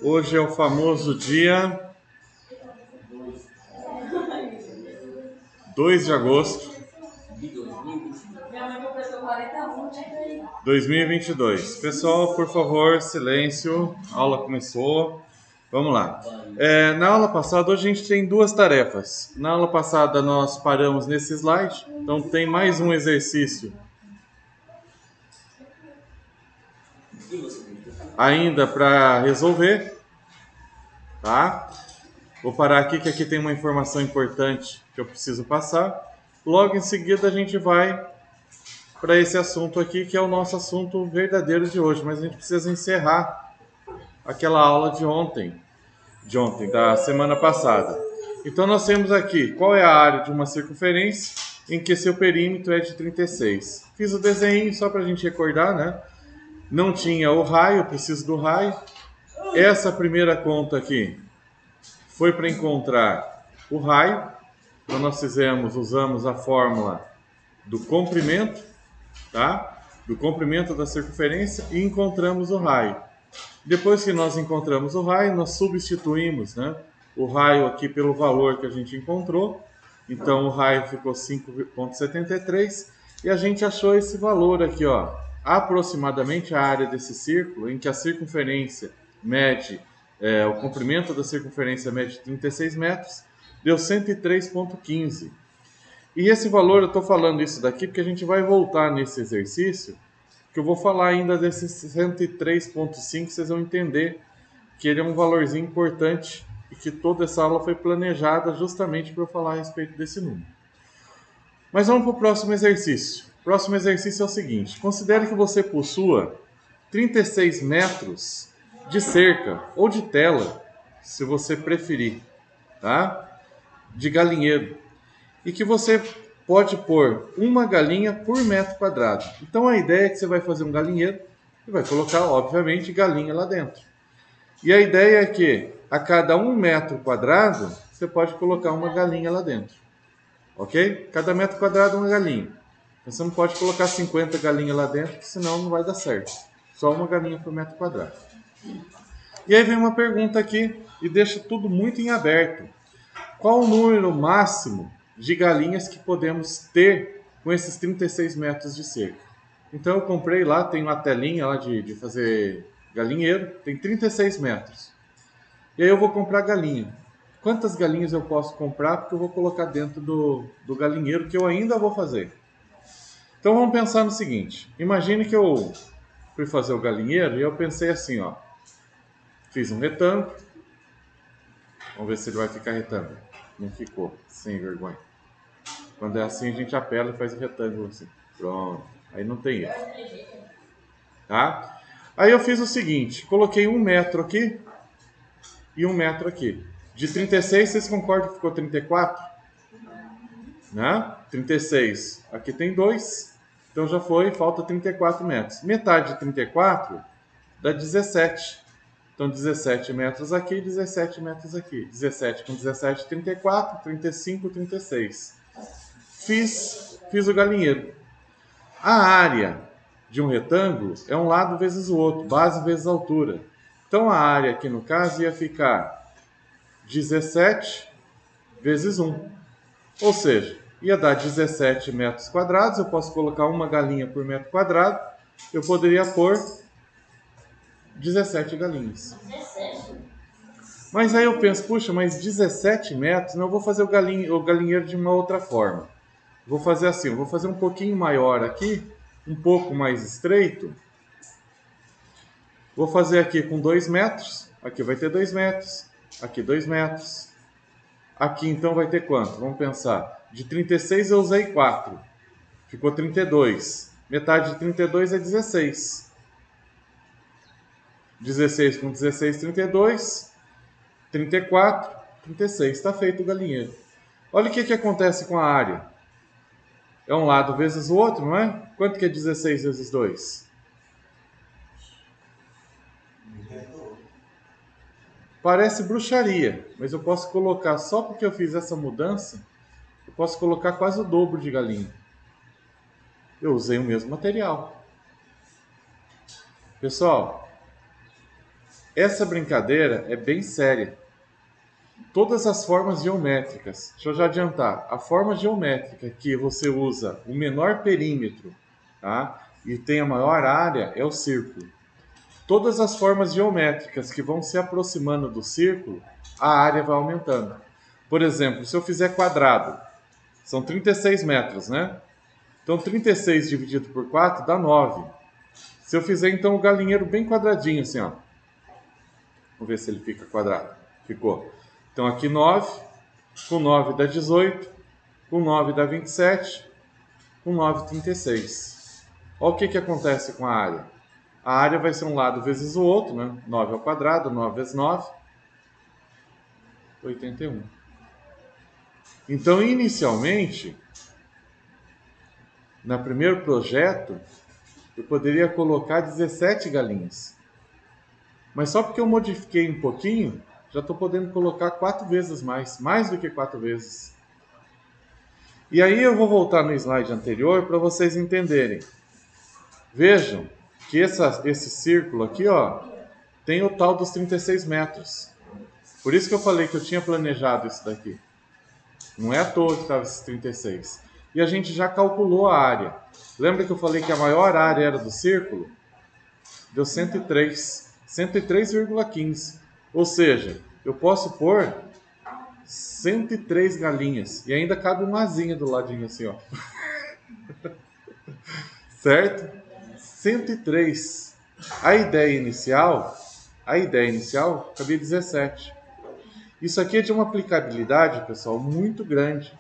Hoje é o famoso dia 2 de agosto de 2022. Pessoal, por favor, silêncio. A aula começou. Vamos lá. Na aula passada, hoje a gente tem duas tarefas. Na aula passada nós paramos nesse slide, então tem mais um exercício ainda para resolver, tá? Vou parar aqui, que aqui tem uma informação importante que eu preciso passar. Logo em seguida a gente vai para esse assunto aqui, que é o nosso assunto verdadeiro de hoje. Mas a gente precisa encerrar aquela aula de ontem, da semana passada. Então nós temos aqui qual é a área de uma circunferência em que seu perímetro é de 36. Fiz o desenho só para a gente recordar, né? Não tinha o raio, preciso do raio. Essa primeira conta aqui foi para encontrar o raio. Então nós usamos a fórmula do comprimento, tá? Do comprimento da circunferência e encontramos o raio. Depois que nós encontramos o raio, nós substituímos, né, o raio aqui pelo valor que a gente encontrou. Então o raio ficou 5,73 e a gente achou esse valor aqui, ó. Aproximadamente a área desse círculo, em que a circunferência mede, o comprimento da circunferência mede 36 metros, deu 103,15. E esse valor, eu estou falando isso daqui porque a gente vai voltar nesse exercício, que eu vou falar ainda desse 103,5, vocês vão entender que ele é um valorzinho importante e que toda essa aula foi planejada justamente para eu falar a respeito desse número. Mas vamos para o próximo exercício. O próximo exercício é o seguinte: considere que você possua 36 metros de cerca ou de tela, se você preferir, tá? De galinheiro. E que você pode pôr uma galinha por metro quadrado. Então a ideia é que você vai fazer um galinheiro e vai colocar, obviamente, galinha lá dentro. E a ideia é que a cada 1 metro quadrado você pode colocar uma galinha lá dentro. Ok? Cada metro quadrado uma galinha. Então, você não pode colocar 50 galinhas lá dentro, senão não vai dar certo. Só uma galinha por metro quadrado. E aí vem uma pergunta aqui e deixa tudo muito em aberto. Qual o número máximo de galinhas que podemos ter com esses 36 metros de cerca? Então eu comprei lá, tem uma telinha lá de fazer galinheiro, tem 36 metros. E aí eu vou comprar galinha. Quantas galinhas eu posso comprar? Porque eu vou colocar dentro do galinheiro que eu ainda vou fazer. Então vamos pensar no seguinte. Imagine que eu fui fazer o galinheiro e eu pensei assim, ó. Fiz um retângulo. Vamos ver se ele vai ficar retângulo. Não ficou, sem vergonha. Quando é assim, a gente apela e faz o retângulo assim. Pronto. Aí não tem erro. Tá? Aí eu fiz o seguinte. Coloquei 1 metro aqui e 1 metro aqui. De 36, vocês concordam que ficou 34? Né? 36. Aqui tem 2. Então já foi, falta 34 metros. Metade de 34 dá 17. Então 17 metros aqui, 17 metros aqui. 17 com 17, 34, 35, 36. Fiz o galinheiro. A área de um retângulo é um lado vezes o outro, base vezes altura. Então a área aqui no caso ia ficar 17 vezes 1. Ou seja, ia dar 17 metros quadrados. Eu posso colocar uma galinha por metro quadrado. Eu poderia pôr 17 galinhas. Mas aí eu penso, puxa, mas 17 metros, não, eu vou fazer o galinheiro de uma outra forma. Vou fazer assim, eu vou fazer um pouquinho maior aqui, um pouco mais estreito. Vou fazer aqui com 2 metros, aqui vai ter 2 metros, aqui 2 metros. Aqui então vai ter quanto? Vamos pensar. De 36 eu usei 4, ficou 32. Metade de 32 é 16. 16 com 16, 32. 34, 36. Está feito o galinheiro. Olha o que acontece com a área. É um lado vezes o outro, não é? Quanto que é 16 vezes 2? Parece bruxaria, mas eu posso colocar, só porque eu fiz essa mudança, eu posso colocar quase o dobro de galinha. Eu usei o mesmo material. Pessoal, essa brincadeira é bem séria. Todas as formas geométricas, deixa eu já adiantar, a forma geométrica que você usa o menor perímetro, tá? E tem a maior área é o círculo. Todas as formas geométricas que vão se aproximando do círculo, a área vai aumentando. Por exemplo, se eu fizer quadrado, são 36 metros, né? Então 36 dividido por 4 dá 9. Se eu fizer então o galinheiro bem quadradinho assim, ó. Vamos ver se ele fica quadrado. Ficou. Então aqui 9, com 9 dá 18, com 9 dá 27, com 9 36. Olha o que acontece com a área. A área vai ser um lado vezes o outro, né? 9 ao quadrado, 9 vezes 9, 81. Então, inicialmente, no primeiro projeto, eu poderia colocar 17 galinhas. Mas só porque eu modifiquei um pouquinho, já estou podendo colocar 4 vezes mais do que 4 vezes. E aí eu vou voltar no slide anterior para vocês entenderem. Vejam que esse círculo aqui, ó, tem o tal dos 36 metros. Por isso que eu falei que eu tinha planejado isso daqui. Não é à toa que estava esses 36. E a gente já calculou a área. Lembra que eu falei que a maior área era do círculo? Deu 103. 103,15. Ou seja, eu posso pôr 103 galinhas. E ainda cabe uma asinha do ladinho assim, ó. Certo? 103. A ideia inicial cabia 17. Isso aqui é de uma aplicabilidade, pessoal, muito grande.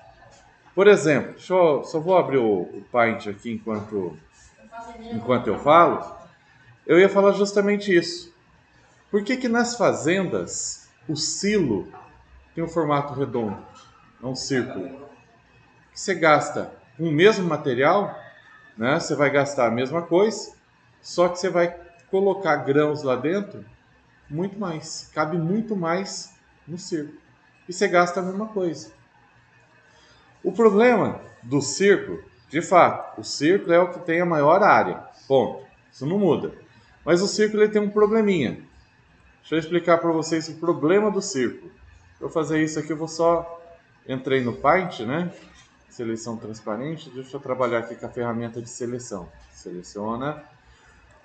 Por exemplo, só vou abrir o Paint aqui enquanto eu falo. Eu ia falar justamente isso. Por que nas fazendas o silo tem um formato redondo, não um círculo? Você gasta com o mesmo material, né? Você vai gastar a mesma coisa, só que você vai colocar grãos lá dentro muito mais. Cabe muito mais no círculo. E você gasta a mesma coisa. O problema do círculo, de fato, o círculo é o que tem a maior área. Ponto. Isso não muda. Mas o círculo ele tem um probleminha. Deixa eu explicar para vocês o problema do círculo. Para eu fazer isso aqui, eu vou só... Entrei no Paint, né? Seleção transparente. Deixa eu trabalhar aqui com a ferramenta de seleção. Seleciona.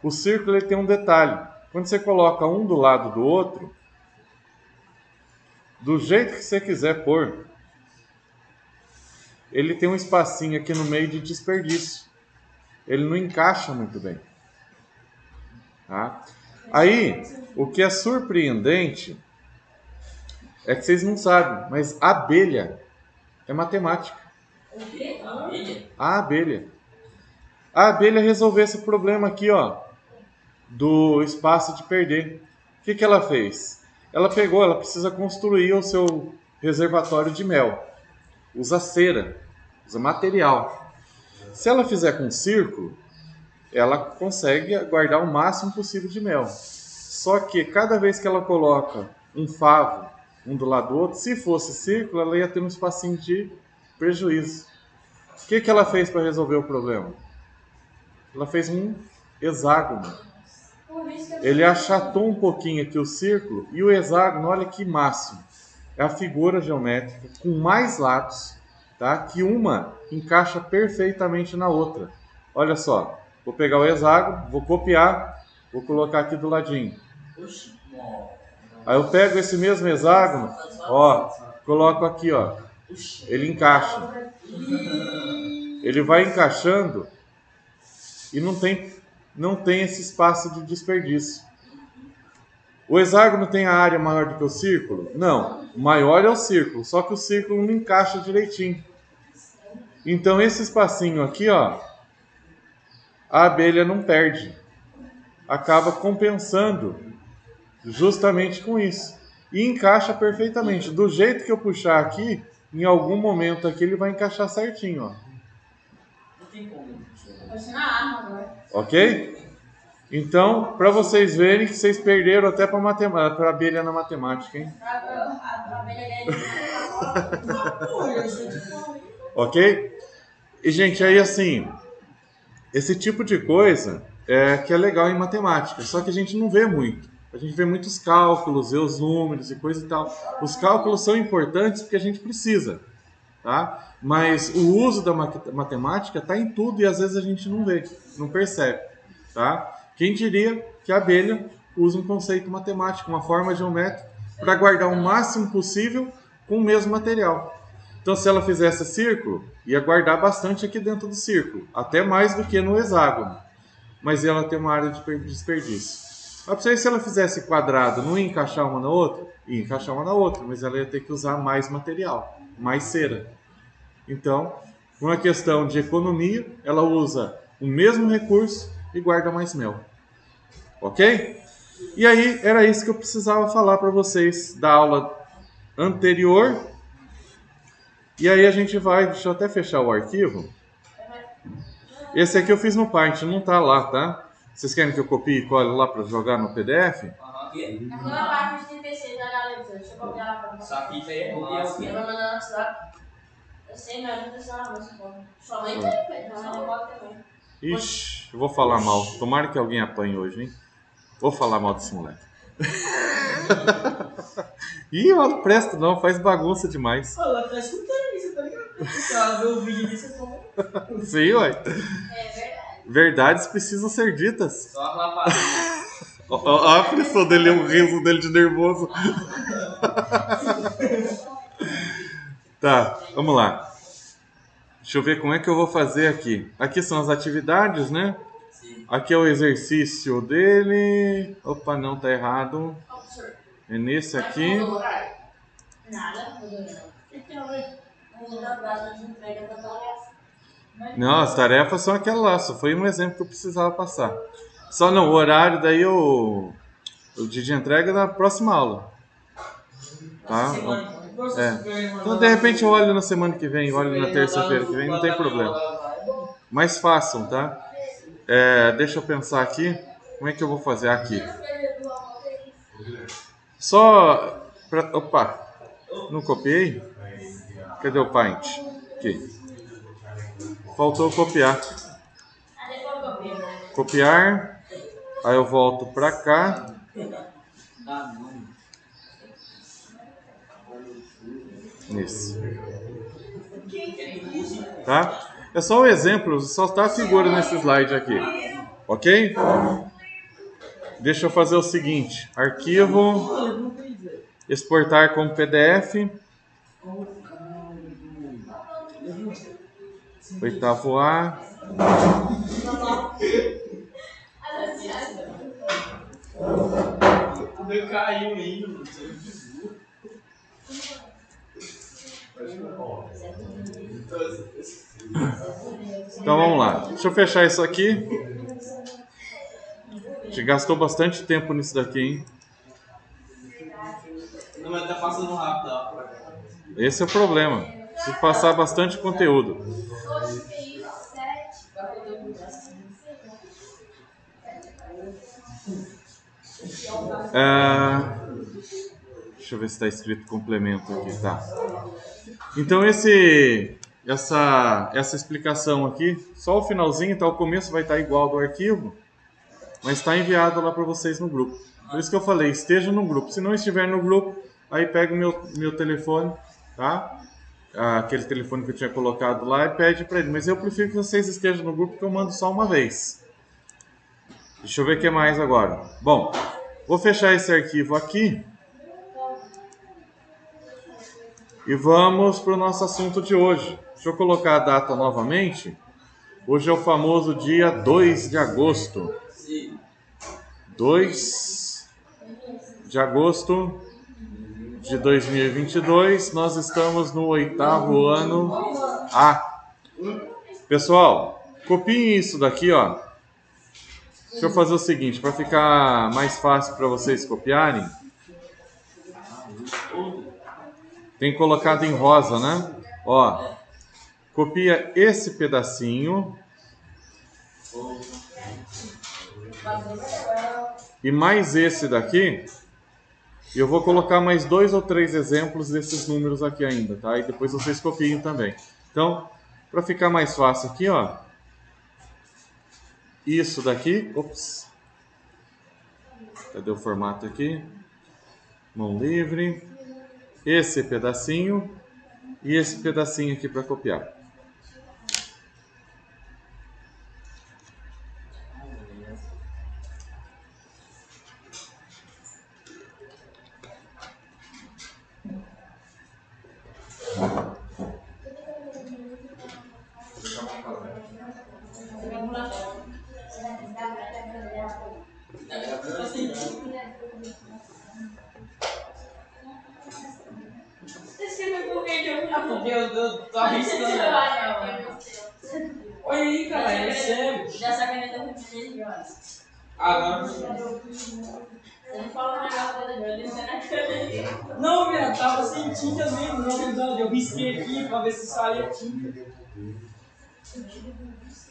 O círculo ele tem um detalhe. Quando você coloca um do lado do outro, do jeito que você quiser pôr, ele tem um espacinho aqui no meio de desperdício. Ele não encaixa muito bem. Tá? Aí, o que é surpreendente é que vocês não sabem, mas a abelha é matemática. O quê? A abelha? A abelha. A abelha resolveu esse problema aqui, ó, do espaço de perder. O que ela fez? Ela precisa construir o seu reservatório de mel. Usa cera, usa material. Se ela fizer com círculo, ela consegue guardar o máximo possível de mel. Só que cada vez que ela coloca um favo, um do lado do outro, se fosse círculo, ela ia ter um espacinho de prejuízo. O que ela fez para resolver o problema? Ela fez um hexágono. Ele achatou um pouquinho aqui o círculo e o hexágono, olha que máximo. É a figura geométrica com mais lados, tá? Que uma encaixa perfeitamente na outra. Olha só, vou pegar o hexágono, vou copiar, vou colocar aqui do ladinho. Aí eu pego esse mesmo hexágono, ó, coloco aqui, ó. Ele encaixa. Ele vai encaixando e não tem esse espaço de desperdício. O hexágono tem a área maior do que o círculo? Não, maior é o círculo, só que o círculo não encaixa direitinho. Então esse espacinho aqui, ó, a abelha não perde. Acaba compensando justamente com isso. E encaixa perfeitamente. Do jeito que eu puxar aqui, em algum momento aqui ele vai encaixar certinho, ó. Não tem como. Ok? Então, para vocês verem que vocês perderam até para a abelha na matemática, hein? Ok? E, gente, aí assim, esse tipo de coisa é que é legal em matemática, só que a gente não vê muito. a gente vê muitos cálculos, vê os números e coisa e tal. Os cálculos são importantes porque a gente precisa, tá? Mas o uso da matemática está em tudo e às vezes a gente não vê, não percebe, tá? Quem diria que a abelha usa um conceito matemático, uma forma geométrica, para guardar o máximo possível com o mesmo material. Então, se ela fizesse círculo, ia guardar bastante aqui dentro do círculo, até mais do que no hexágono. Mas ela tem uma área de desperdício. Mas se ela fizesse quadrado, não ia encaixar uma na outra? Ia encaixar uma na outra, mas ela ia ter que usar mais material, mais cera. Então, por uma questão de economia, ela usa o mesmo recurso e guarda mais mel. Ok? E aí, era isso que eu precisava falar para vocês da aula anterior. E aí a gente vai... Deixa eu até fechar o arquivo. Esse aqui eu fiz no Paint, não tá lá, tá? Vocês querem que eu copie e cole lá para jogar no PDF? Aquela parte de PC da galera, deixa eu copiar lá pra você. Essa fita aí é massa. Vai mandar antes lá. Eu sei, mas não precisa não, você pode. Sua mãe tem, velho. Sua mãe pode também. Ixi, eu vou falar mal. Tomara que alguém apanhe hoje, hein? Vou falar mal desse moleque. Ih, não presta não, faz bagunça demais. Ela tá escutando isso, tá ligado? Ela vê o vídeo disso e fala. Sim, ué. É verdade. Verdades precisam ser ditas. Só a rapadinha. Olha a pressão dele, o riso dele de nervoso. Tá, vamos lá. Deixa eu ver como é que eu vou fazer aqui. Aqui são as atividades, né? Sim. Aqui é o exercício dele. Opa, não, tá errado. É nesse aqui. Nada, muda a data de entrega da tarefa. Não, as tarefas são aquelas lá. Só foi um exemplo que eu precisava passar. Só não, o horário daí o dia de entrega é na próxima aula. Tá? Então, de repente eu olho na semana que vem, olho na terça-feira que vem, não tem problema. Mas façam, tá? Deixa eu pensar aqui. Como é que eu vou fazer aqui? Só pra... Opa! Não copiei? Cadê o Paint? Aqui. Faltou copiar. Copiar. Aí eu volto pra cá. Isso. Tá? É só o exemplo, só está a figura nesse slide aqui. Ok? Deixa eu fazer o seguinte: arquivo, exportar como PDF. Oitavo A. Caiu ainda. Então vamos lá. Deixa eu fechar isso aqui. A gente gastou bastante tempo nisso daqui, hein? Não, mas tá passando rápido, ó. Esse é o problema. Preciso passar bastante conteúdo. Deixa eu ver se está escrito complemento aqui, tá? Então essa explicação aqui, só o finalzinho, tá? O começo vai estar igual do arquivo, mas está enviado lá para vocês no grupo. Por isso que eu falei, esteja no grupo. Se não estiver no grupo, aí pega o meu telefone, tá? Aquele telefone que eu tinha colocado lá e pede para ele. Mas eu prefiro que vocês estejam no grupo, porque eu mando só uma vez. Deixa eu ver o que mais agora. Bom, vou fechar esse arquivo aqui. E vamos para o nosso assunto de hoje. Deixa eu colocar a data novamente. Hoje é o famoso dia 2 de agosto. 2 de agosto de 2022. Nós estamos no 8º ano A. Pessoal, copiem isso daqui, ó. Deixa eu fazer o seguinte, para ficar mais fácil para vocês copiarem. Tem colocado em rosa, né? Ó, copia esse pedacinho. E mais esse daqui. E eu vou colocar mais 2 ou 3 exemplos desses números aqui ainda, tá? E depois vocês copiem também. Então, para ficar mais fácil aqui, ó. Isso daqui. Ops. Cadê o formato aqui? Mão livre. Esse pedacinho e esse pedacinho aqui para copiar. Porque eu tô arriscando. Olha aí, cara, é sério. Já essa caneta é muito melhor. Agora. Você não fala mais nada dele, você na caneta. Não, velho, tava sem tinta mesmo, na verdade. Eu risquei aqui pra ver se saía tinta.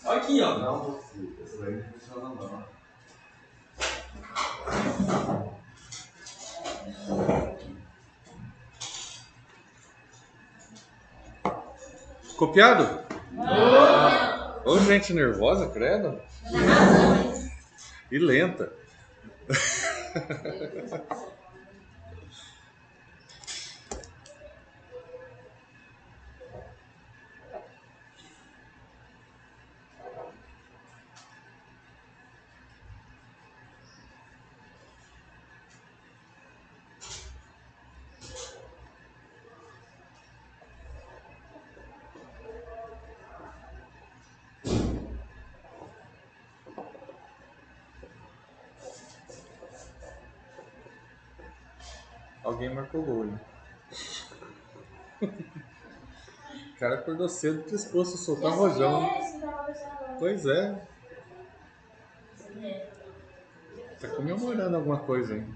Olha aqui, ó. Não, essa daí não funciona não. Copiado? Ô, gente nervosa, credo. E lenta. Alguém marcou gol, hein? O cara acordou cedo disposto a soltar rojão. Pois é. Tá comemorando alguma coisa, hein?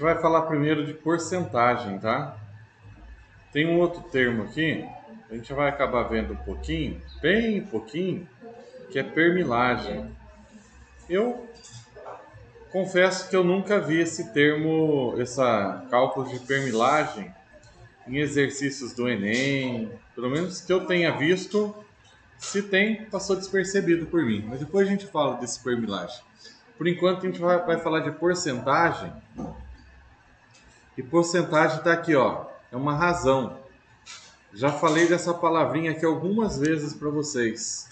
A gente vai falar primeiro de porcentagem, tá? Tem um outro termo aqui, a gente vai acabar vendo um pouquinho, bem pouquinho, que é permilagem. Eu confesso que eu nunca vi esse termo, essa cálculo de permilagem em exercícios do Enem, pelo menos que eu tenha visto. Se tem, passou despercebido por mim. Mas depois a gente fala desse permilagem. Por enquanto a gente vai falar de porcentagem. E porcentagem está aqui, ó. É uma razão. Já falei dessa palavrinha aqui algumas vezes para vocês.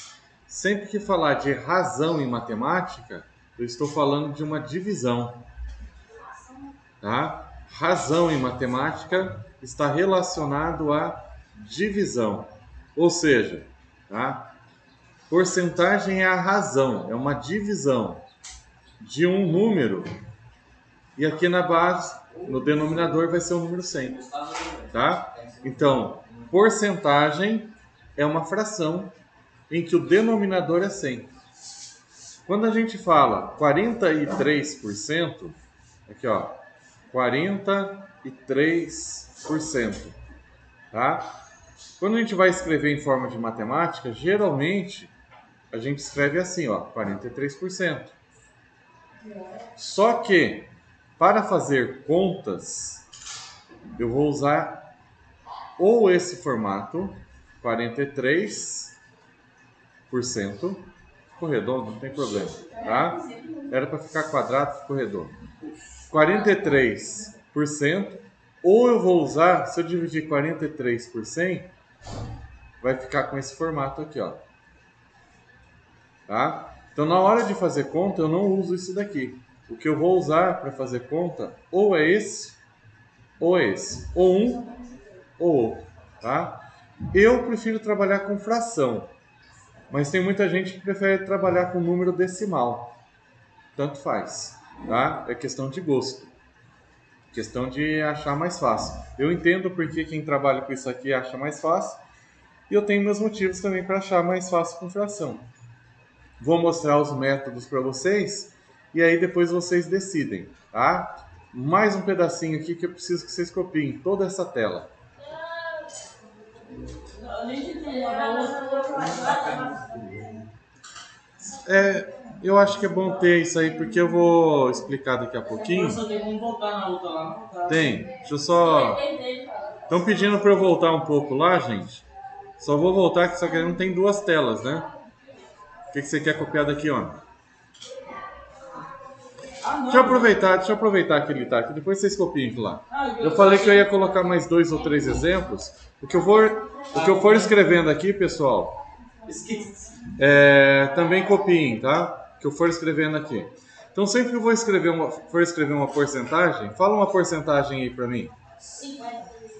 Sempre que falar de razão em matemática, eu estou falando de uma divisão. Tá? Razão em matemática está relacionado à divisão. Ou seja, tá? Porcentagem é a razão, é uma divisão de um número. E aqui na base, no denominador, vai ser o número 100. Tá? Então, porcentagem é uma fração em que o denominador é 100. Quando a gente fala 43%, aqui ó, 43%, tá? Quando a gente vai escrever em forma de matemática, geralmente a gente escreve assim, ó, 43%. Só que, para fazer contas, eu vou usar ou esse formato, 43%, ficou redondo, não tem problema, tá? Era para ficar quadrado, ficou redondo. 43%, ou eu vou usar, se eu dividir 43 por 100, vai ficar com esse formato aqui, ó. Tá? Então, na hora de fazer conta, eu não uso isso daqui. O que eu vou usar para fazer conta, ou é esse, ou é esse. Ou um, ou outro, tá? Eu prefiro trabalhar com fração, mas tem muita gente que prefere trabalhar com número decimal. Tanto faz, tá? É questão de gosto. Questão de achar mais fácil. Eu entendo porque quem trabalha com isso aqui acha mais fácil. E eu tenho meus motivos também para achar mais fácil com fração. Vou mostrar os métodos para vocês. e aí depois vocês decidem, tá? Mais um pedacinho aqui que eu preciso que vocês copiem toda essa tela. Eu acho que é bom ter isso aí, porque eu vou explicar daqui a pouquinho. Vamos voltar na outra lá. Tem, deixa eu só... Estão pedindo para eu voltar um pouco lá, gente. Só vou voltar, que só que não tem duas telas, né? O que você quer copiar daqui, ó? Deixa eu aproveitar que ele tá aqui, depois vocês copiem aquilo lá. Eu falei que eu ia colocar mais 2 ou 3 exemplos. O que eu for escrevendo aqui, pessoal, também copiem, tá? O que eu for escrevendo aqui. Então, sempre que eu for escrever uma porcentagem, fala uma porcentagem aí pra mim.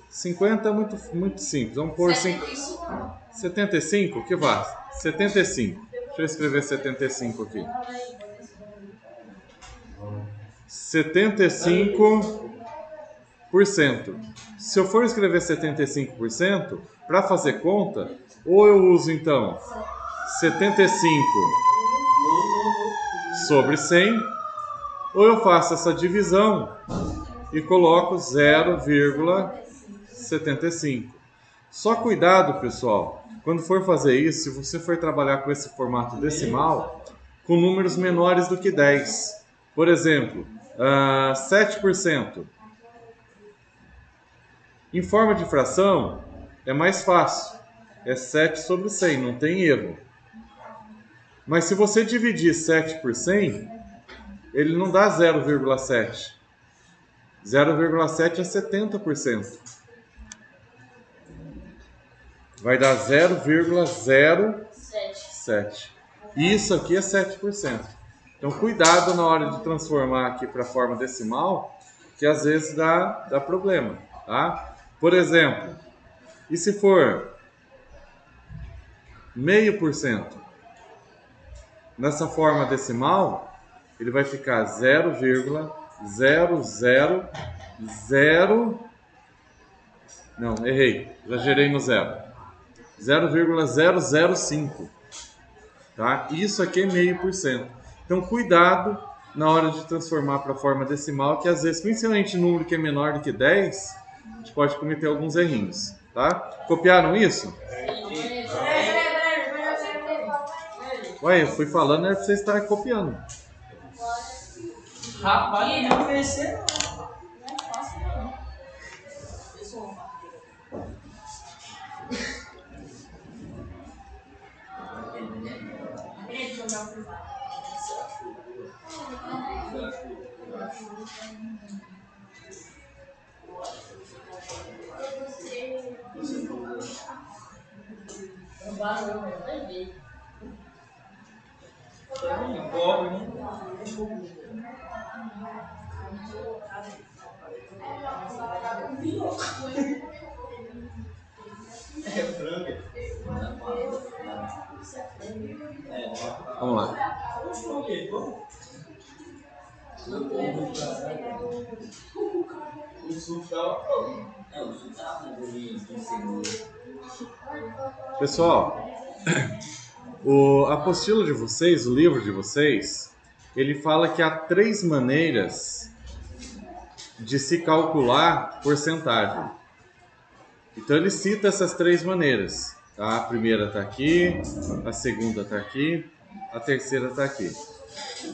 50 é muito simples. Vamos pôr 75? Que vá? 75. Deixa eu escrever 75 aqui. 75%. Se eu for escrever 75%, para fazer conta, ou eu uso então 75 sobre 100, ou eu faço essa divisão e coloco 0,75. Só cuidado, pessoal, quando for fazer isso, se você for trabalhar com esse formato decimal, com números menores do que 10. Por exemplo, 7%. Em forma de fração, é mais fácil. É 7 sobre 100, não tem erro. Mas se você dividir 7 por 100, ele não dá 0,7. 0,7 é 70%. Vai dar 0,07. Isso aqui é 7%. Então, cuidado na hora de transformar aqui para a forma decimal, que às vezes dá problema, tá? Por exemplo, e se for 0,5%? Nessa forma decimal, ele vai ficar 0,000... Não, errei, exagerei no 0. 0,005, tá? Isso aqui é 0,5%. Então, cuidado na hora de transformar para a forma decimal, que às vezes, principalmente número que é menor do que 10, a gente pode cometer alguns errinhos, tá? Copiaram isso? Ué, eu fui falando, era para vocês estarem copiando. Rapaz, não conhecer não. Não é fácil, não. Pobre, né? Vamos lá. Pessoal, a apostila de vocês, o livro de vocês, ele fala que há 3 maneiras de se calcular porcentagem. Então ele cita essas 3 maneiras. Tá? A primeira está aqui, a segunda está aqui, a terceira está aqui.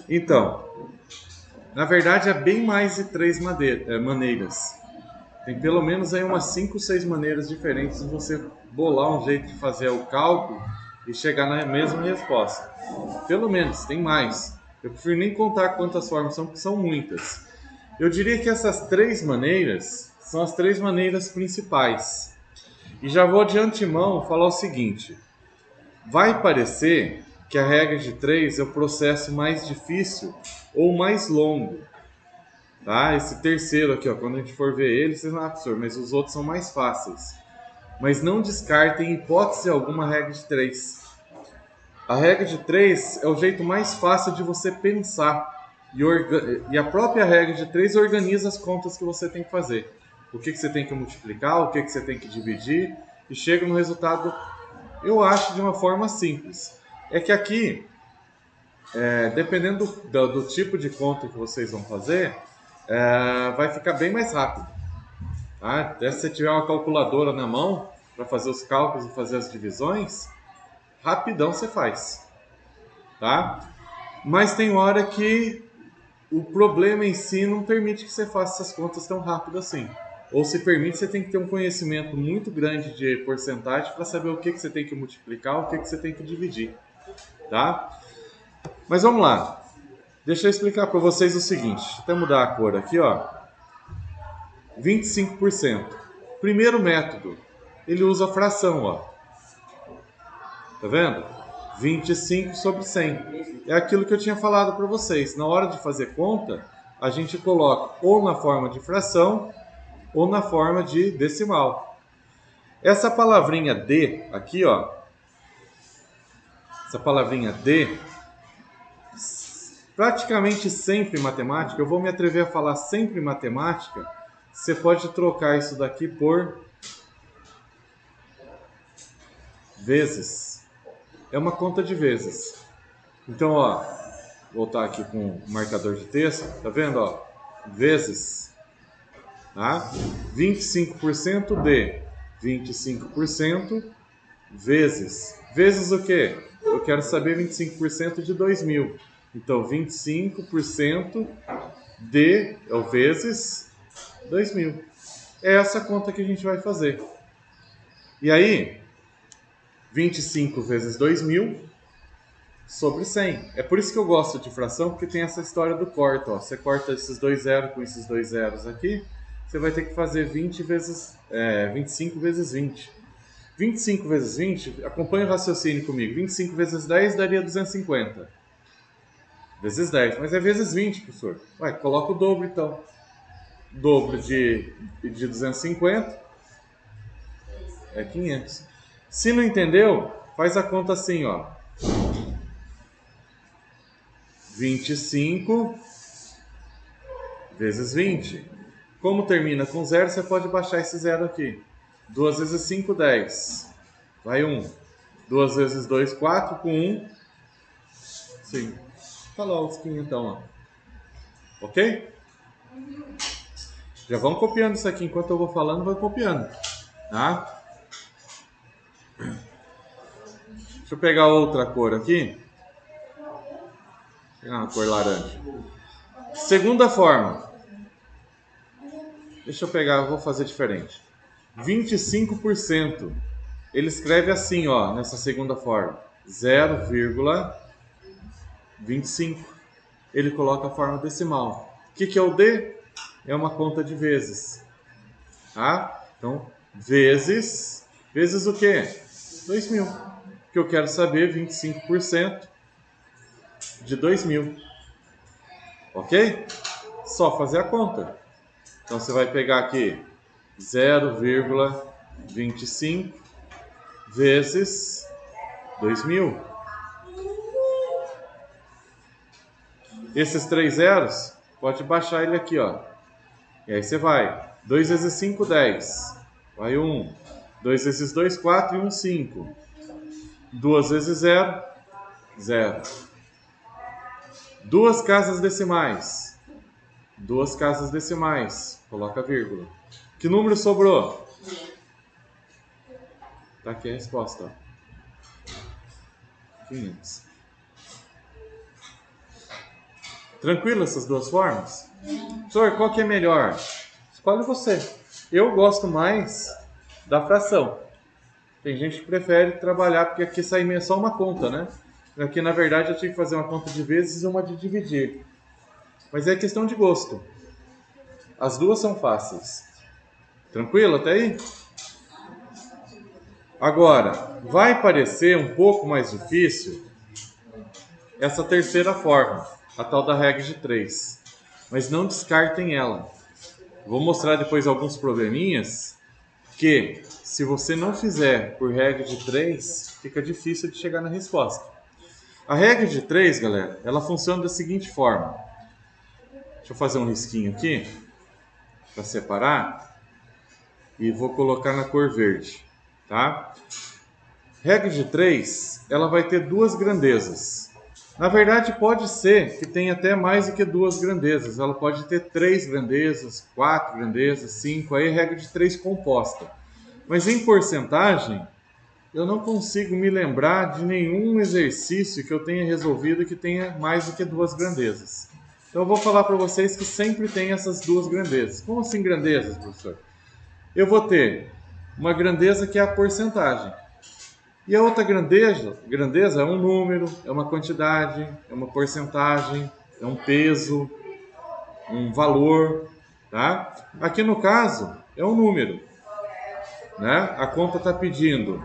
Então, na verdade é bem mais de 3 maneiras. Tem pelo menos aí umas 5, 6 maneiras diferentes de você bolar um jeito de fazer o cálculo e chegar na mesma resposta. Pelo menos, tem mais. Eu prefiro nem contar quantas formas são, porque são muitas. Eu diria que essas 3 maneiras são as 3 maneiras principais. E já vou de antemão falar o seguinte. Vai parecer que a regra de 3 é o processo mais difícil ou mais longo. Tá? Esse terceiro aqui, ó, quando a gente for ver ele, vocês não absorvem, mas os outros são mais fáceis. Mas não descartem em hipótese alguma a regra de 3. A regra de 3 é o jeito mais fácil de você pensar. E a própria regra de 3 organiza as contas que você tem que fazer. O que você tem que multiplicar, o que você tem que dividir, e chega no resultado, eu acho, de uma forma simples. É que aqui, dependendo do tipo de conta que vocês vão fazer, vai ficar bem mais rápido. Tá? Até se você tiver uma calculadora na mão para fazer os cálculos e fazer as divisões, rapidão você faz. Tá? Mas tem hora que o problema em si não permite que você faça essas contas tão rápido assim. Ou se permite, você tem que ter um conhecimento muito grande de porcentagem para saber o que você tem que multiplicar, o que você tem que dividir. Tá? Mas vamos lá. Deixa eu explicar para vocês o seguinte. Deixa eu até mudar a cor aqui, ó. 25%. Primeiro método, ele usa a fração, ó. Tá vendo? 25 sobre 100. É aquilo que eu tinha falado para vocês. Na hora de fazer conta, a gente coloca ou na forma de fração ou na forma de decimal. Essa palavrinha D aqui, ó. Essa palavrinha D, praticamente sempre em matemática, eu vou me atrever a falar sempre em matemática, você pode trocar isso daqui por vezes. É uma conta de vezes. Então, ó, vou voltar aqui com o marcador de texto, tá vendo, ó? Vezes, tá? 25% de 25% vezes. Vezes o quê? Eu quero saber 25% de 2.000. Então, 25% de, vezes 2.000. É essa conta que a gente vai fazer. E aí, 25 vezes 2.000 sobre 100. É por isso que eu gosto de fração, porque tem essa história do corte. Ó. Você corta esses dois zeros com esses dois zeros aqui, você vai ter que fazer 25 vezes 20. 25 vezes 20, acompanha o raciocínio comigo. 25 vezes 10 daria 250. Vezes 10, mas é vezes 20, professor. Ué, coloca o dobro então. Dobro de 250 é 500. Se não entendeu, faz a conta assim, ó. 25 vezes 20. Como termina com zero, você pode baixar esse zero aqui. 2 vezes 5, 10. Vai 1. 2 vezes 2, 4. Com 1, 5. Tá lá os 500 então, ó. Ok? Já vão copiando isso aqui. Enquanto eu vou falando, vai copiando. Tá? Deixa eu pegar outra cor aqui. Vou pegar uma cor laranja. Segunda forma. Deixa eu pegar, vou fazer diferente. 25%. Ele escreve assim, ó, nessa segunda forma. 0,25. Ele coloca a forma decimal. O que é o D? É uma conta de vezes. Tá? Então, vezes o quê? 2.000. Que eu quero saber 25% de 2.000. Ok? Só fazer a conta. Então, você vai pegar aqui 0,25 vezes 2.000. Esses 3 zeros, pode baixar ele aqui, ó. E aí você vai. 2 vezes 5, 10. Vai 1. 2 vezes 2, 4 e 1, 5. 2 vezes 0, 0. Duas casas decimais. Duas casas decimais. Coloca vírgula. Que número sobrou? Tá aqui a resposta. Ó. 500. Tranquilo essas duas formas? Professor, qual que é melhor? Escolhe você. Eu gosto mais da fração. Tem gente que prefere trabalhar, porque aqui sai só uma conta, né? Aqui, na verdade, eu tive que fazer uma conta de vezes e uma de dividir. Mas é questão de gosto. As duas são fáceis. Tranquilo até aí? Agora, vai parecer um pouco mais difícil essa terceira forma, a tal da regra de 3. Mas não descartem ela. Vou mostrar depois alguns probleminhas que, se você não fizer por regra de 3, fica difícil de chegar na resposta. A regra de 3, galera, ela funciona da seguinte forma. Deixa eu fazer um risquinho aqui para separar e vou colocar na cor verde, tá? Regra de 3, ela vai ter duas grandezas. Na verdade, pode ser que tenha até mais do que 2 grandezas. Ela pode ter 3 grandezas, 4 grandezas, 5. Aí é regra de 3 composta. Mas em porcentagem, eu não consigo me lembrar de nenhum exercício que eu tenha resolvido que tenha mais do que 2 grandezas. Então eu vou falar para vocês que sempre tem essas 2 grandezas. Como assim grandezas, professor? Eu vou ter uma grandeza que é a porcentagem. E a outra grandeza é um número, é uma quantidade, é uma porcentagem, é um peso, um valor, tá? Aqui no caso é um número, né? A conta está pedindo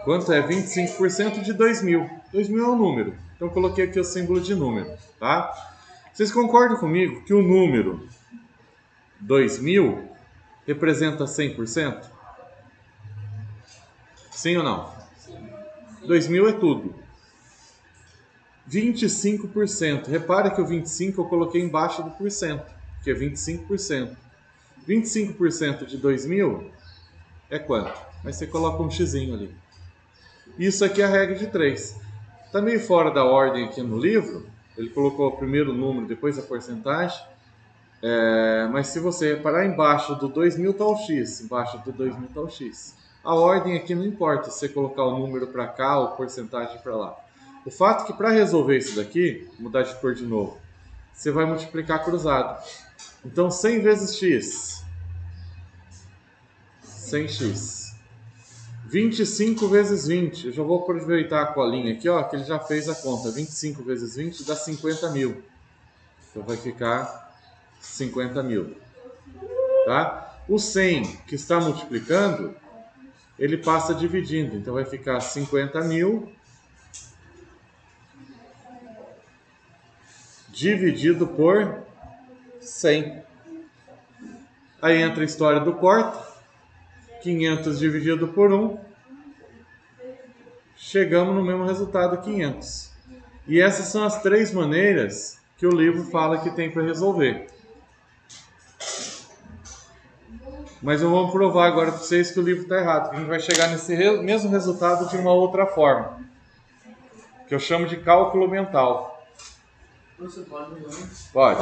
quanto é 25% de 2.000. 2.000 é um número, então eu coloquei aqui o símbolo de número, tá? Vocês concordam comigo que o número 2.000 representa 100%? Sim ou não? 2.000 é tudo. 25%. Repare que o 25 eu coloquei embaixo do porcento, que é 25%. 25% de 2.000 é quanto? Mas você coloca um xizinho ali. Isso aqui é a regra de 3. Está meio fora da ordem aqui no livro. Ele colocou o primeiro número, depois a porcentagem. Mas se você reparar, embaixo do 2.000 está o x. Embaixo do 2.000 está o x. A ordem aqui não importa se você colocar o número para cá ou porcentagem para lá. O fato é que para resolver isso daqui, mudar de cor de novo, você vai multiplicar cruzado. Então 100 vezes x, 100x. 25 vezes 20, eu já vou aproveitar a colinha aqui, ó, que ele já fez a conta. 25 vezes 20 dá 50.000. Então vai ficar 50.000. Tá? O 100 que está multiplicando, ele passa dividindo, então vai ficar 50.000 dividido por 100. Aí entra a história do corte, 500 dividido por 1, chegamos no mesmo resultado, 500. E essas são as 3 maneiras que o livro fala que tem para resolver. Mas eu vou provar agora para vocês que o livro está errado, que a gente vai chegar nesse mesmo resultado de uma outra forma, que eu chamo de cálculo mental. Você pode me dar? Pode.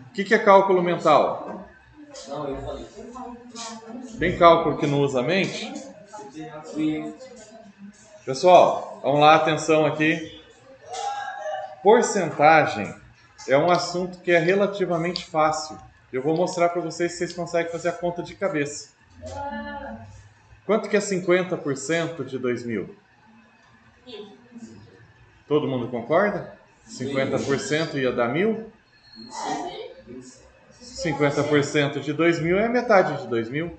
O que é cálculo mental? Não, eu falei. Tem cálculo que não usa a mente? Pessoal, vamos lá, atenção aqui. Porcentagem é um assunto que é relativamente fácil. Eu vou mostrar para vocês se vocês conseguem fazer a conta de cabeça. Quanto que é 50% de 2.000? Todo mundo concorda? 50% ia dar 1.000? 50% de 2.000 é metade de 2.000.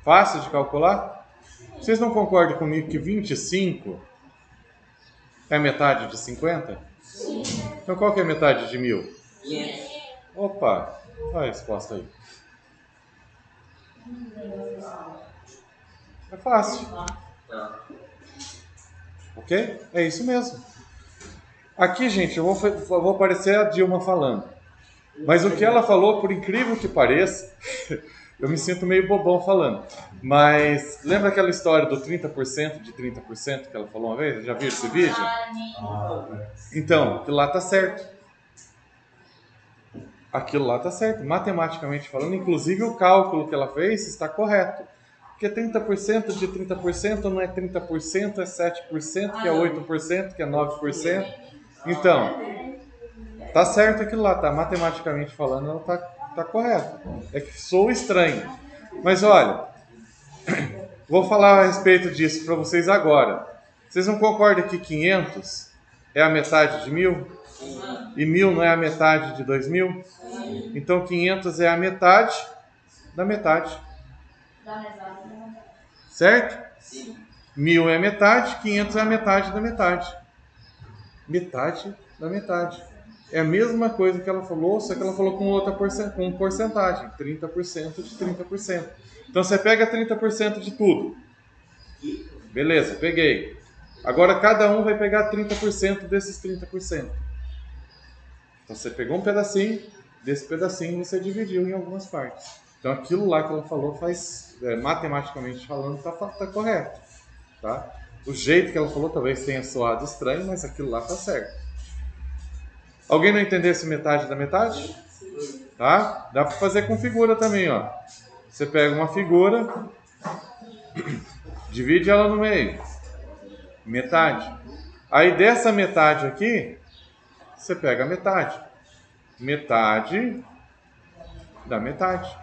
Fácil de calcular? Vocês não concordam comigo que 25 é metade de 50? Sim. Então qual que é metade de 1.000? 500. Opa, olha a resposta aí. É fácil. Tá. Ok? É isso mesmo. Aqui, gente, eu vou parecer a Dilma falando. Mas o que ela falou, por incrível que pareça, eu me sinto meio bobão falando. Mas lembra aquela história do 30% de 30% que ela falou uma vez? Já viu esse vídeo? Então, aquilo lá tá certo. Aquilo lá tá certo. Matematicamente falando, inclusive o cálculo que ela fez está correto. Porque 30% de 30% não é 30%, é 7%, que é 8%, que é 9%. Então, tá certo aquilo lá, tá? Matematicamente falando, ela tá correto. É que sou estranho. Mas olha, vou falar a respeito disso para vocês agora. Vocês não concordam que 500 é a metade de 1.000? E 1.000 não é a metade de 2.000? Então 500 é a metade da metade. Certo? Sim. 1.000 é metade, 500 é a metade da metade. Metade da metade. É a mesma coisa que ela falou, só que ela falou com porcentagem. 30% de 30%. Então você pega 30% de tudo. Beleza, peguei. Agora cada um vai pegar 30% desses 30%. Então você pegou um pedacinho, desse pedacinho você dividiu em algumas partes. Então aquilo lá que ela falou matematicamente falando, tá correto. Tá? O jeito que ela falou talvez tenha soado estranho, mas aquilo lá tá certo. Alguém não entendesse metade da metade? Tá? Dá para fazer com figura também, ó. Você pega uma figura, divide ela no meio, metade. Aí dessa metade aqui, você pega a metade. Metade da metade.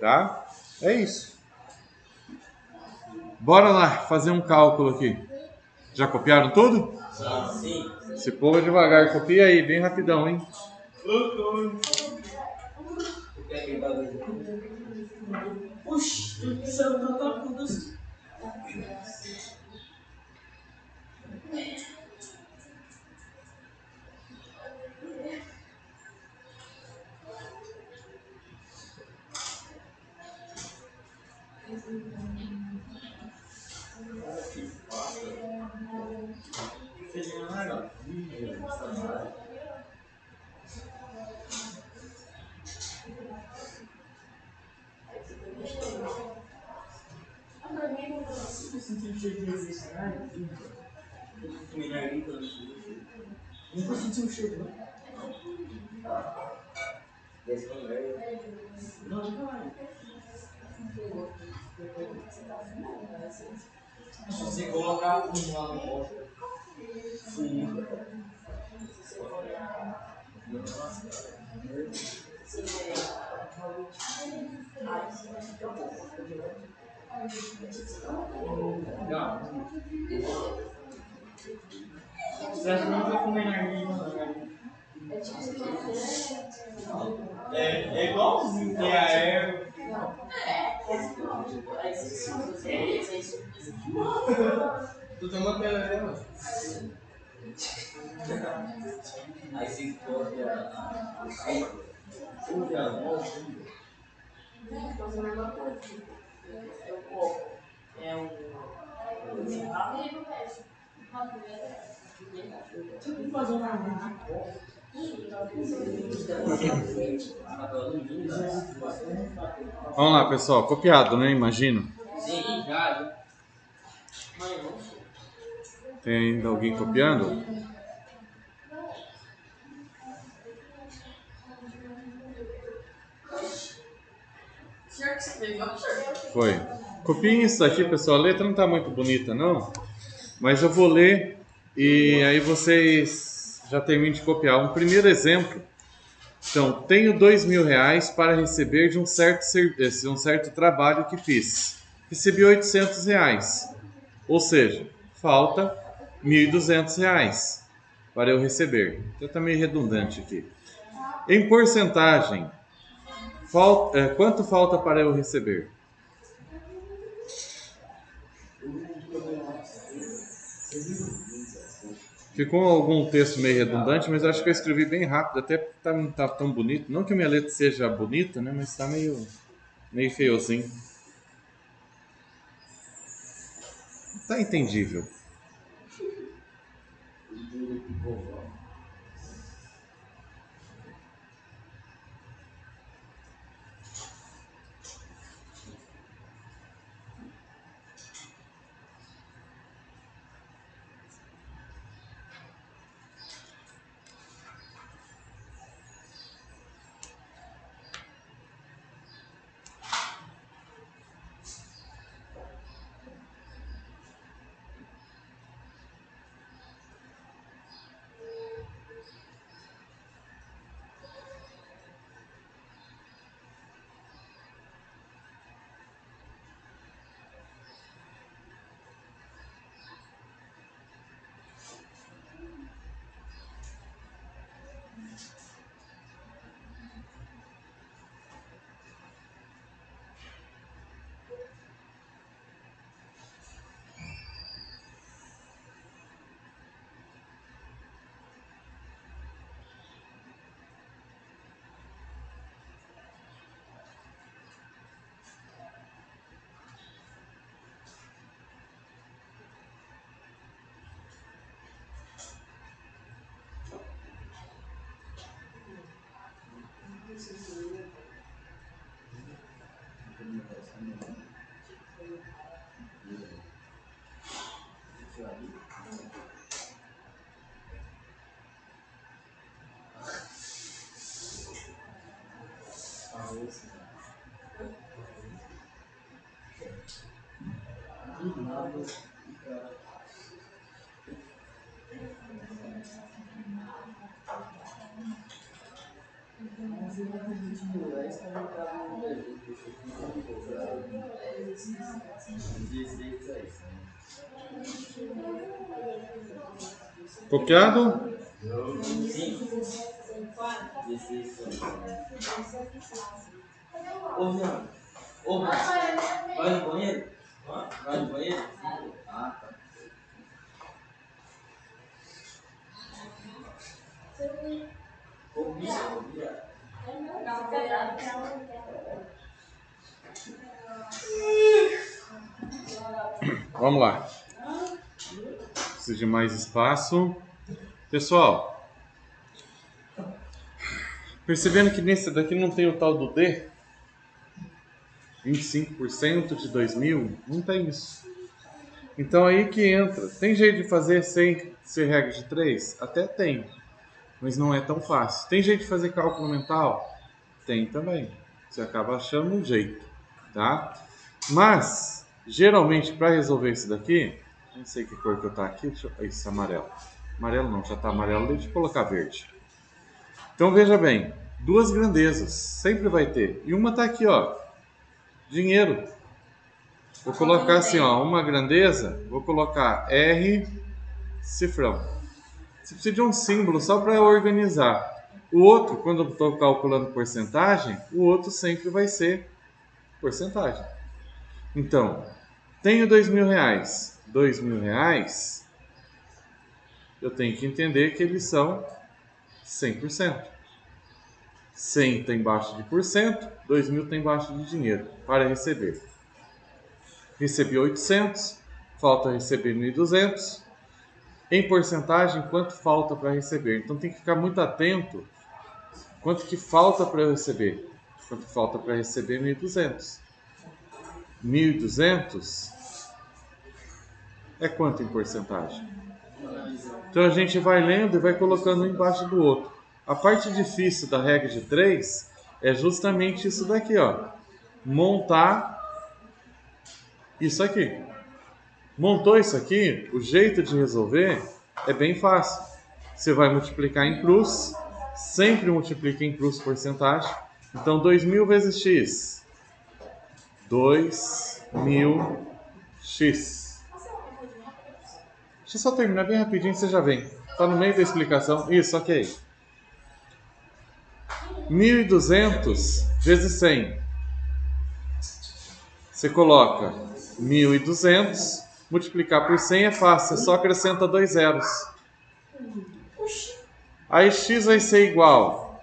Tá? É isso. Bora lá fazer um cálculo aqui. Já copiaram tudo? Sim. Se pôr devagar, copia aí, bem rapidão, hein? Puxa, você não tá tudo assim. Nunca senti um cheiro, não. Não, nunca mais. Se você colocar um lá no posto, sim. Não. Você acha que eu nunca fumei narguilha, não? É igualzinho que a erva. Tu toma pela dela? Aí se for é um. Tipo fazer uma de copo. Vamos lá, pessoal. Copiado, né? Imagino. Sim, já. Tem ainda alguém copiando? Foi. Copiem isso aqui, pessoal. A letra não está muito bonita, não. Mas eu vou ler e aí vocês já terminam de copiar. Um primeiro exemplo. Então, tenho R$ 2.000 para receber de um certo trabalho que fiz. Recebi R$ 800. Ou seja, falta R$ 1.200 para eu receber. Então está meio redundante aqui. Em porcentagem, quanto falta para eu receber? Ficou algum texto meio redundante, mas eu acho que eu escrevi bem rápido, até não tá tão bonito. Não que a minha letra seja bonita, né? Mas está meio feiozinho. Tá entendível. Copiado? Ô, Jean. Ô, Márcio. Vai no banheiro? Vai no banheiro? Ah, tá. Vamos lá. Preciso de mais espaço. Pessoal, percebendo que nesse daqui não tem o tal do D? 25% de 2.000? Não tem isso. Então aí que entra. Tem jeito de fazer sem ser regra de 3? Até tem. Mas não é tão fácil. Tem jeito de fazer cálculo mental? Tem também. Você acaba achando um jeito. Tá? Mas, geralmente, para resolver isso daqui, não sei que cor que eu tá aqui. Isso, amarelo. Amarelo não, já tá amarelo. Deixa eu colocar verde. Então veja bem. Duas grandezas. Sempre vai ter. E uma tá aqui, ó. Dinheiro. Vou colocar assim, ó, uma grandeza, vou colocar R cifrão. Você precisa de um símbolo só para organizar. O outro, quando eu estou calculando porcentagem, o outro sempre vai ser porcentagem. Então, tenho R$2.000. R$2.000, eu tenho que entender que eles são 100%. 100 está embaixo de porcento, 2.000 está embaixo de dinheiro para receber. Recebi 800, falta receber 1.200. Em porcentagem, quanto falta para receber? Então tem que ficar muito atento quanto que falta para eu receber. Quanto falta para receber? 1.200. 1.200 é quanto em porcentagem? Então a gente vai lendo e vai colocando um embaixo do outro. A parte difícil da regra de 3 é justamente isso daqui, ó. Montar isso aqui. Montou isso aqui, o jeito de resolver é bem fácil. Você vai multiplicar em cruz, sempre multiplica em cruz porcentagem. Então 2.000 vezes x. 2.000x. Deixa eu só terminar bem rapidinho, você já vem. Tá no meio da explicação. Isso, ok. 1.200 vezes 100. Você coloca 1.200, multiplicar por 100 é fácil, você só acrescenta 2 zeros. Aí x vai ser igual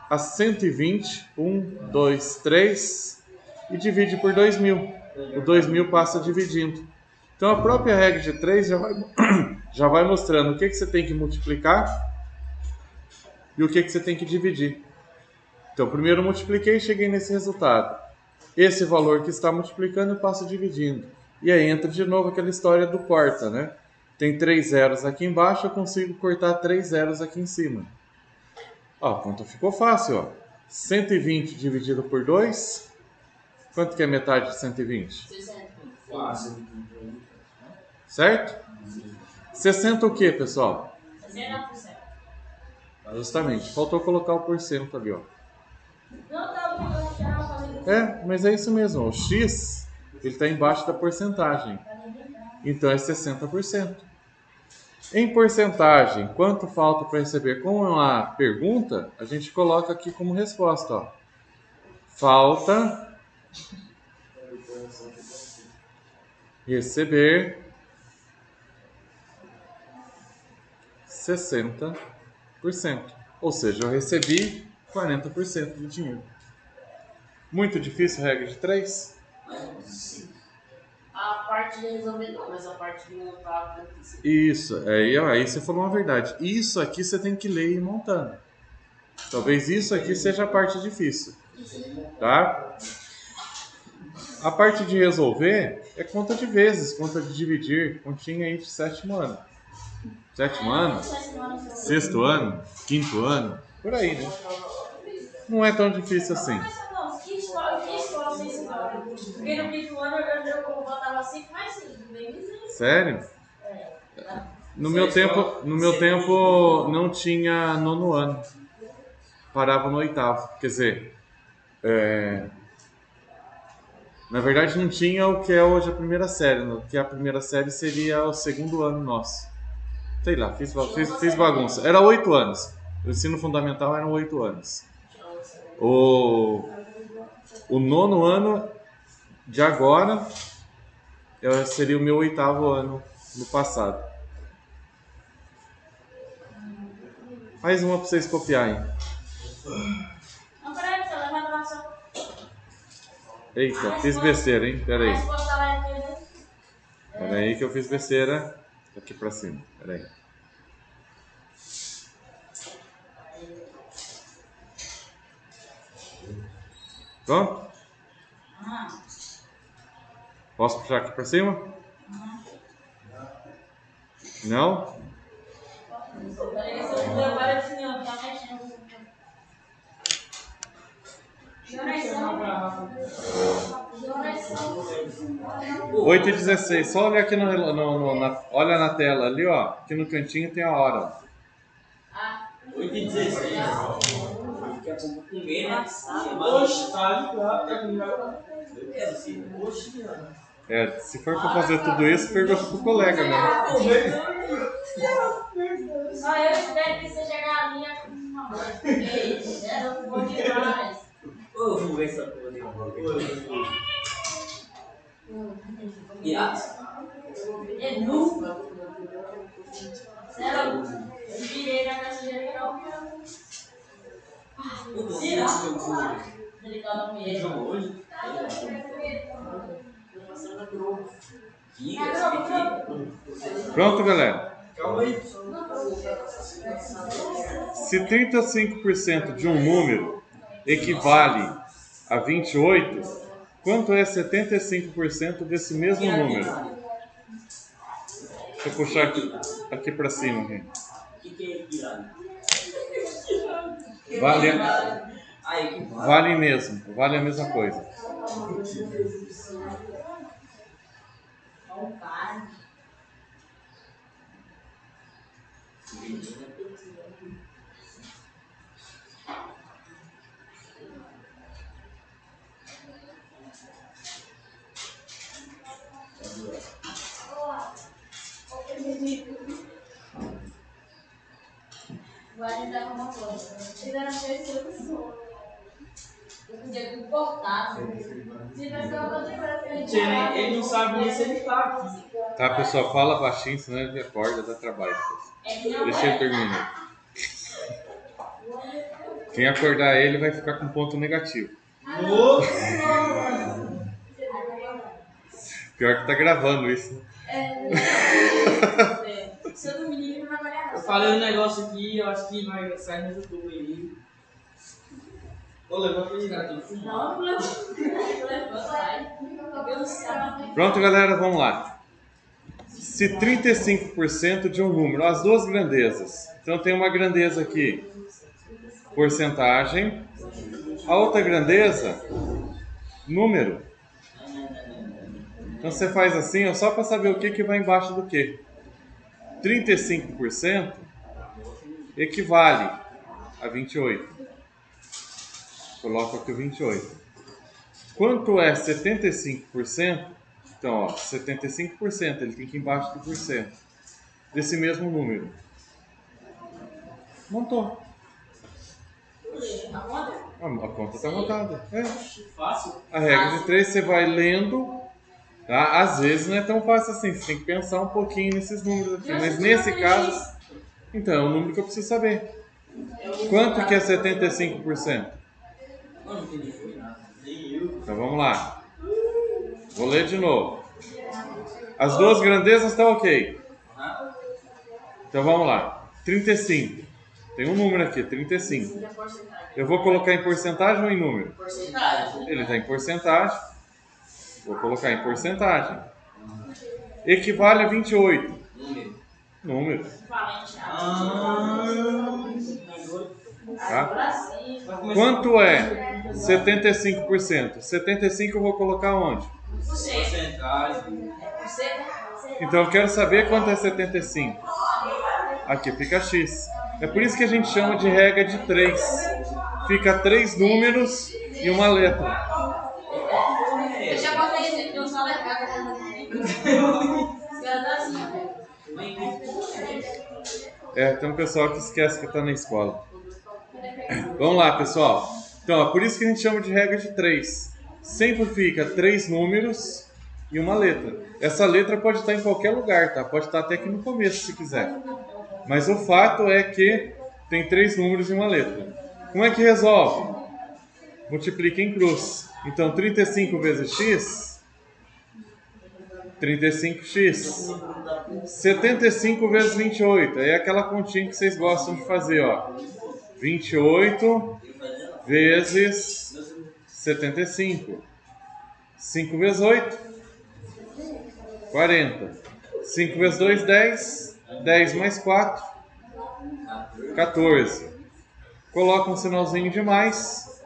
a 120, 1, 2, 3, e divide por 2.000. O 2.000 passa dividindo. Então a própria regra de 3 já vai mostrando o que você tem que multiplicar e o que você tem que dividir. Então primeiro eu multipliquei e cheguei nesse resultado. Esse valor que está multiplicando eu passo dividindo. E aí entra de novo aquela história do corta, né? Tem 3 zeros aqui embaixo, eu consigo cortar 3 zeros aqui em cima. Ó, a conta ficou fácil, ó. 120 dividido por 2. Quanto que é metade de 120? 60. Certo? 60 o que, pessoal? 60%. Justamente, faltou colocar o porcento ali, ó. Não, tá obrigado já a fazer. É, mas é isso mesmo, ó. O x, ele está embaixo da porcentagem. Então é 60%. Em porcentagem, quanto falta para receber? Como é uma pergunta, a gente coloca aqui como resposta, ó. Falta receber 60%. Ou seja, eu recebi 40% do dinheiro. Muito difícil a regra de 3? A parte de resolver não, mas a parte de montar. Isso, aí você falou uma verdade. Isso aqui você tem que ler e ir montando. Talvez isso aqui seja a parte difícil. Tá? A parte de resolver é conta de vezes, conta de dividir, continha aí de 7º ano. 7º ano? 6º ano? 5º ano? Por aí, né? Não é tão difícil assim. Porque no quinto ano eu botava 5 mais 5, bem vizinho. Sério? É. No meu tempo não tinha nono ano. Parava no oitavo. Quer dizer, na verdade não tinha o que é hoje a primeira série. O que é a primeira série seria o segundo ano nosso. Sei lá, fiz bagunça. Era 8 anos. O ensino fundamental eram 8 anos. O nono ano de agora seria o meu oitavo ano no passado. Mais uma pra vocês copiarem. Não, peraí, você leva a gravação. Eita, fiz besteira, hein? Pera A aí. resposta lá é tudo. Pera aí que eu fiz besteira. Aqui pra cima. Pera aí. Pronto? Posso puxar aqui pra cima? Não? Peraí, se eu levar esse não, tá mexendo. Que horas são? 8h16. Só olha aqui olha na tela ali, ó. Aqui no cantinho tem a hora. 8h16. Daqui a pouco comer, né? Oxe, tá ligado, tá ligado. Eu quero sim. Oxe, mano. Se for pra fazer tudo isso, pergunta pro colega, né? Só eu espero que seja galinha com uma mãe. Porque era bom demais. Ô, vamos ver essa porra. Pirata? É nu. Sério, eu virei na caixinha geral. Será? Delicado no meio. Hoje? Pronto, galera. Calma aí. Se 35% de um número equivale a 28, quanto é 75% desse mesmo número? Deixa eu puxar aqui pra cima. Aqui. O que é pirata? Vale mesmo. Vale a mesma coisa. Vai dar uma coisa. Fizeram terceira pessoa. Eu podia cortar. Se vai ser uma coisa Ele não sabe nem se ele tá aqui. Tá, pessoal? Fala baixinho, senão ele acorda, dá trabalho. Deixa ele terminar. Quem acordar ele vai ficar com ponto negativo. Pior que tá gravando isso. Se eu dormir, ele não vai trabalhar. Eu falei um negócio aqui, eu acho que vai sair no YouTube aí. Ô, levanta aí, cara, tudo filmado. Não, não levanta, vai. Pronto, galera, vamos lá. Se 35% de um número, as duas grandezas. Então tem uma grandeza aqui, porcentagem. A outra grandeza, número. Então você faz assim, ó, só para saber o que vai embaixo do que. 35% equivale a 28. Coloco aqui o 28. Quanto é 75%? Então, ó, 75%, ele tem que ir embaixo do porcento. Desse mesmo número. Montou. A conta está montada. Fácil. A regra de 3 você vai lendo. Tá? Às vezes não é tão fácil assim. Você tem que pensar um pouquinho nesses números aqui. Mas nesse caso, então é o número que eu preciso saber. Quanto que é 75%? Então vamos lá. Vou ler de novo. As duas grandezas estão ok. Então vamos lá. 35. Tem um número aqui, 35. Eu vou colocar em porcentagem ou em número? Porcentagem. Ele está em porcentagem. Vou colocar em porcentagem. Equivale a 28. Número. Tá? Quanto é 75%? 75 eu vou colocar onde? Porcentagem. Então eu quero saber quanto é 75. Aqui fica x. É por isso que a gente chama de regra de 3. Fica 3 números e uma letra. Eu já botei isso aqui, eu só letrada. Tem um pessoal que esquece que está na escola. Vamos lá, pessoal. Então, é por isso que a gente chama de regra de 3. Sempre fica 3 números e uma letra. Essa letra pode estar em qualquer lugar, tá? Pode estar até aqui no começo, se quiser. Mas o fato é que tem 3 números e uma letra. Como é que resolve? Multiplica em cruz. Então, 35 vezes x, 35x. 75 vezes 28. Aí é aquela continha que vocês gostam de fazer, ó. 28 vezes 75. 5 vezes 8, 40. 5 vezes 2, 10. 10 mais 4, 14. Coloca um sinalzinho de mais.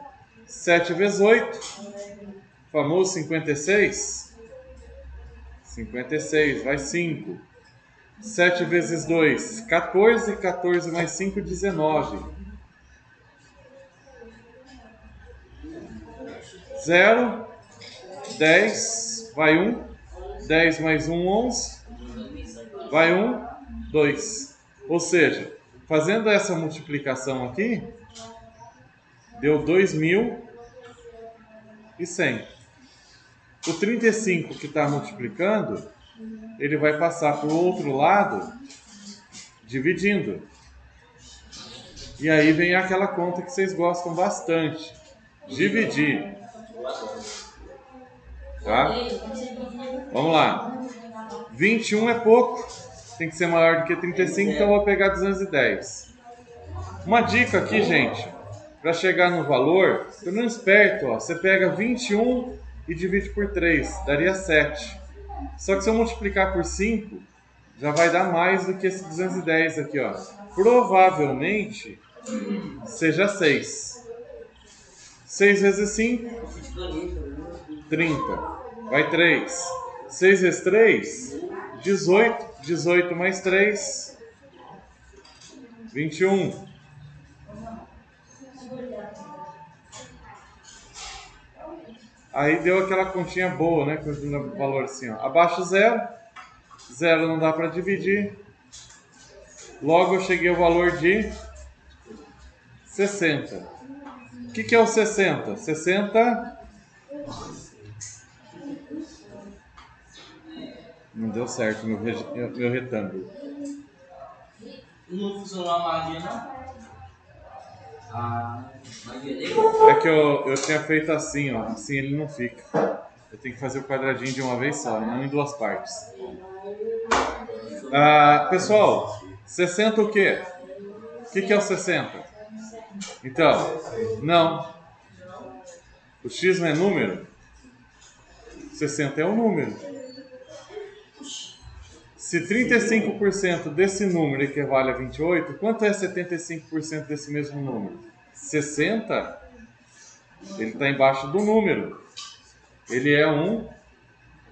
7 vezes 8, famoso 56. 56, vai 5. 7 vezes 2, 14. 14 mais 5, 19. 0, 10, vai 1. 10 mais 1, 11. Vai 1, 2. Ou seja, fazendo essa multiplicação aqui, deu 2.100. O 35 que está multiplicando, ele vai passar para o outro lado, dividindo. E aí vem aquela conta que vocês gostam bastante. Dividir. Tá? Vamos lá. 21 é pouco. Tem que ser maior do que 35, então eu vou pegar 210. Uma dica aqui, gente. Para chegar no valor, pelo menos perto, ó, você pega 21 e divide por 3, daria 7. Só que se eu multiplicar por 5, já vai dar mais do que esse 210 aqui, ó. Provavelmente seja 6. 6 vezes 5, 30. Vai 3. 6 vezes 3, 18. 18 mais 3, 21. Aí deu aquela continha boa, né? Com o valor assim, ó. Abaixo 0. 0 não dá para dividir. Logo eu cheguei ao valor de 60. O que é o 60? 60... Não deu certo meu retângulo. Não funcionou a magia, não? A magia dele? É que eu tinha feito assim, ó. Assim ele não fica. Eu tenho que fazer o quadradinho de uma vez só, não em duas partes. Pessoal, 60 o quê? O que é o 60? Então, não. O x não é número? 60 é um número. Se 35% desse número equivale a 28, quanto é 75% desse mesmo número? 60? Ele está embaixo do número. Ele é um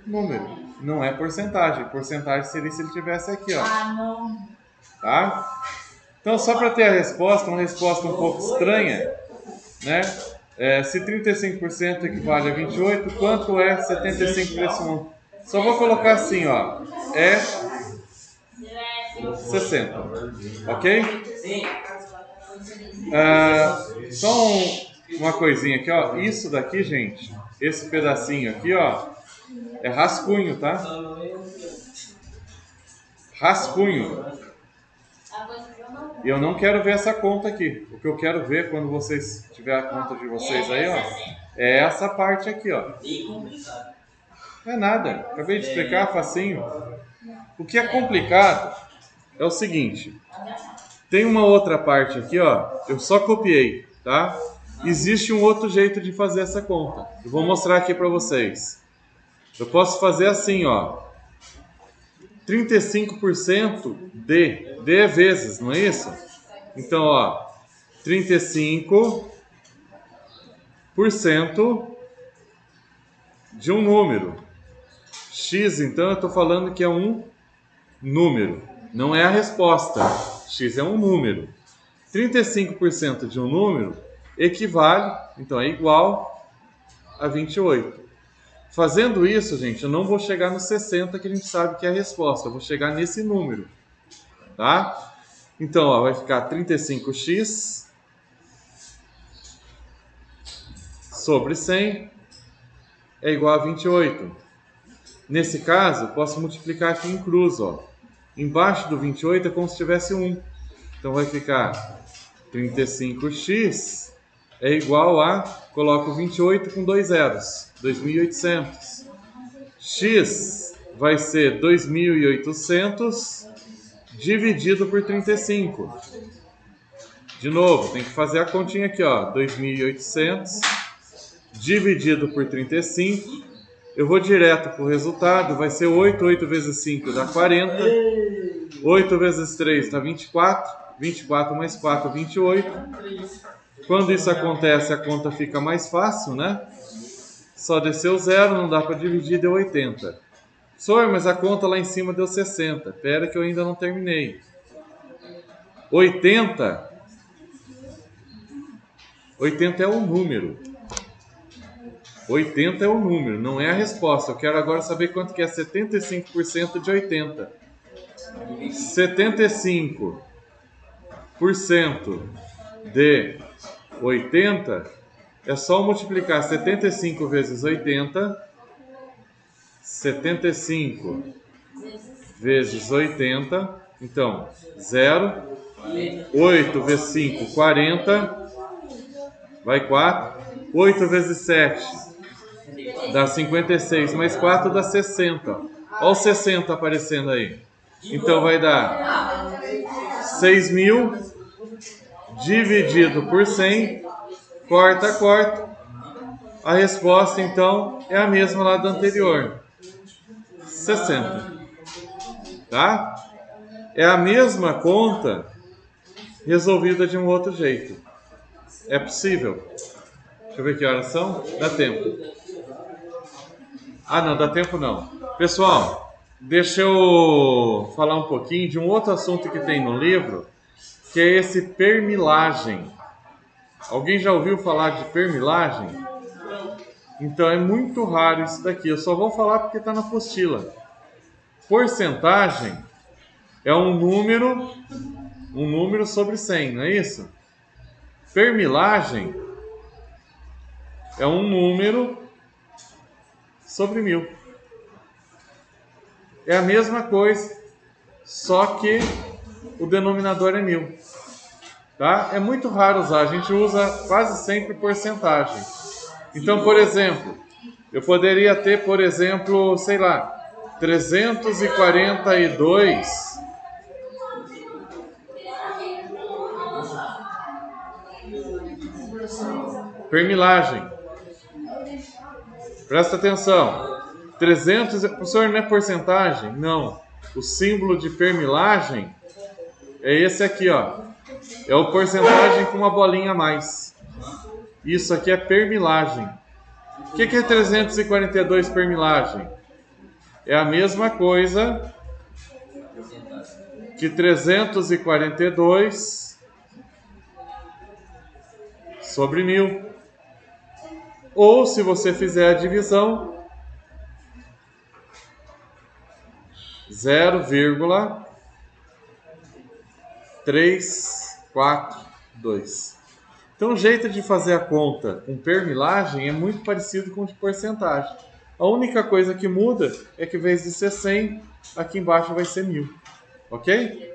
número, não é porcentagem. Porcentagem seria se ele estivesse aqui, ó. Não. Tá? Então, só para ter a resposta, uma resposta um pouco estranha, né? Se 35% equivale a 28, quanto é 75 desse número? Só vou colocar assim, ó. É 60. Ok? Sim. Só uma coisinha aqui, ó. Isso daqui, gente, esse pedacinho aqui, ó, é rascunho, tá? Rascunho. E eu não quero ver essa conta aqui. O que eu quero ver quando vocês tiver a conta de vocês aí, ó, é essa parte aqui, ó. Não é nada. Acabei de explicar, facinho. O que é complicado é o seguinte. Tem uma outra parte aqui, ó. Eu só copiei, tá? Existe um outro jeito de fazer essa conta. Eu vou mostrar aqui para vocês. Eu posso fazer assim, ó. 35% de é vezes, não é isso? Então, ó. 35% de um número. X, então, eu estou falando que é um número, não é a resposta. X é um número. 35% de um número equivale, então é igual a 28. Fazendo isso, gente, eu não vou chegar no 60, que a gente sabe que é a resposta. Eu vou chegar nesse número, tá? Então, ó, vai ficar 35x sobre 100 é igual a 28. Nesse caso, eu posso multiplicar aqui em cruz, ó. Embaixo do 28 é como se tivesse 1. Então vai ficar 35x é igual a, coloco 28 com 2 zeros, 2.800. X vai ser 2.800 dividido por 35. De novo, tem que fazer a continha aqui, ó. 2.800 dividido por 35. Eu vou direto para o resultado, vai ser 8. 8 vezes 5 dá 40. 8 vezes 3 dá 24. 24 mais 4, 28. Quando isso acontece, a conta fica mais fácil, né? Só desceu 0, não dá para dividir, deu 80. Senhor, mas a conta lá em cima deu 60. Espera que eu ainda não terminei. 80 é um número. 80 é um número, não é a resposta. Eu quero agora saber quanto que é 75% de 80. 75% de 80 é só multiplicar 75 vezes 80. 75 vezes 80. Então, 0. 8 vezes 5, 40. Vai 4. 8 vezes 7 dá 56, mais 4 dá 60. Olha o 60 aparecendo aí. Então vai dar 6.000 dividido por 100. Corta, corta. A resposta, então, é a mesma lá da anterior. 60. Tá? É a mesma conta resolvida de um outro jeito. É possível. Deixa eu ver que horas são. Dá tempo. Ah, não, dá tempo não. Pessoal, deixa eu falar um pouquinho de um outro assunto que tem no livro, que é esse permilagem. Alguém já ouviu falar de permilagem? Então é muito raro isso daqui. Eu só vou falar porque está na apostila. Porcentagem é um número sobre 100, não é isso? Permilagem é um número sobre 1000. É a mesma coisa, só que o denominador é 1000. Tá? É muito raro usar, a gente usa quase sempre porcentagem. Então, por exemplo, eu poderia ter, por exemplo, sei lá, 342 permilagem. Presta atenção. 300, professor, não é porcentagem? Não. O símbolo de permilagem é esse aqui, ó. É o porcentagem com uma bolinha a mais. Isso aqui é permilagem. O que é 342 permilagem? É a mesma coisa que 342 sobre 1000. Ou, se você fizer a divisão, 0,342. Então, o jeito de fazer a conta com permilagem é muito parecido com o de porcentagem. A única coisa que muda é que, em vez de ser 100, aqui embaixo vai ser 1000. Ok?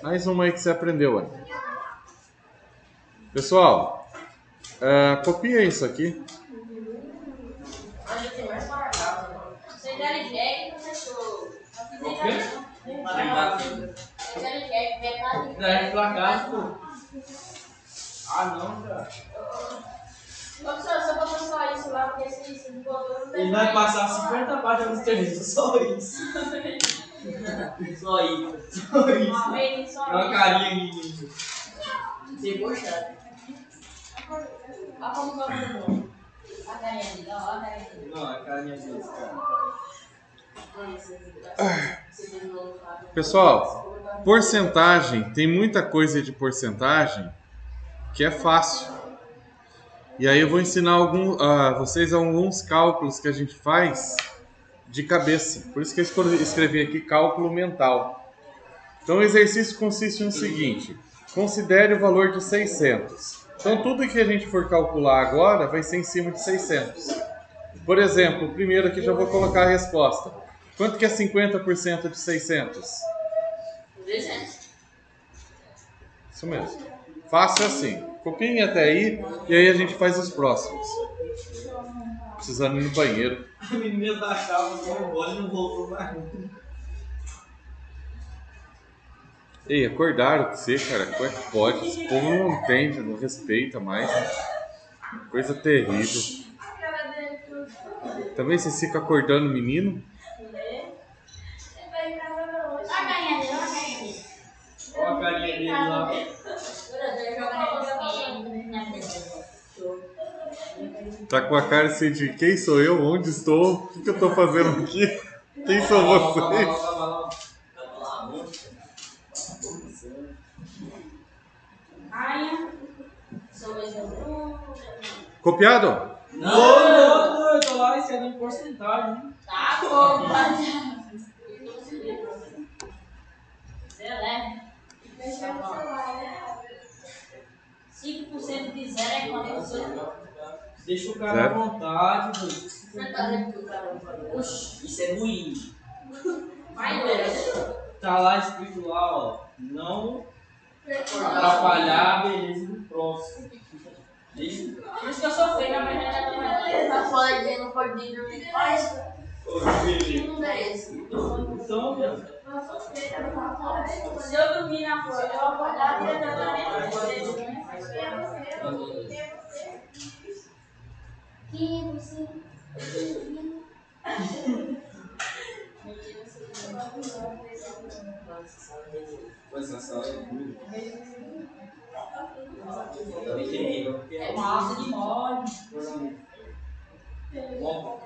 Mais uma aí que você aprendeu aí. Pessoal, copia isso aqui. Você quer Jack, professor? Ah, não, cara. Professor, você botou só isso lá, porque se botou não tem. Ele vai passar 50 páginas no terreno, só isso. Só isso. Só isso. Uma vez, só Dá uma isso. carinha aí. Sem gostar. Olha como vai o bom. A carinha dele, ó, a carinha dele. Não, a carinha dele, cara. Pessoal, porcentagem, tem muita coisa de porcentagem que é fácil. E aí eu vou ensinar vocês alguns cálculos que a gente faz de cabeça. Por isso que eu escrevi aqui cálculo mental. Então o exercício consiste no seguinte: considere o valor de 600. Então tudo que a gente for calcular agora vai ser em cima de 600. Por exemplo, o primeiro aqui já vou colocar a resposta. Quanto que é 50% de 600? 300. Isso mesmo. Fácil assim. Copiem até aí e aí a gente faz os próximos. Precisando ir no banheiro. A menina da chave foi embora e não voltou mais. Ei, acordaram com você, cara. Como é que pode? Esse povo não entende, não respeita mais. Coisa terrível. Também você fica acordando o menino? A carinha dele, ó, a carinha dele. Olha a carinha dele lá. Tá com a cara assim de quem sou eu? Onde estou? O que eu tô fazendo aqui? Quem são vocês? Ai, sou mesmo. Copiado? Não, eu tô lá escrevendo em porcentagem. Tá bom, rapaziada. Beleza. 5% de zero é quanto? Deixa o cara Certo. à vontade, velho. Você tá vendo que o cara falou? Oxi, isso é ruim. Vai, beleza. Tá lá escrito lá, ó. Não atrapalhar a beleza do próximo. Deixa. Por isso que eu sou feia, mas tá fora de não pode nem dormir mais. Que mundo é esse? Então, velho. Eu sou feia, se eu dormir na porta, eu acordar e eu também. Mas essa sala é ruim. Também tem nível, porque É massa de molde. bom.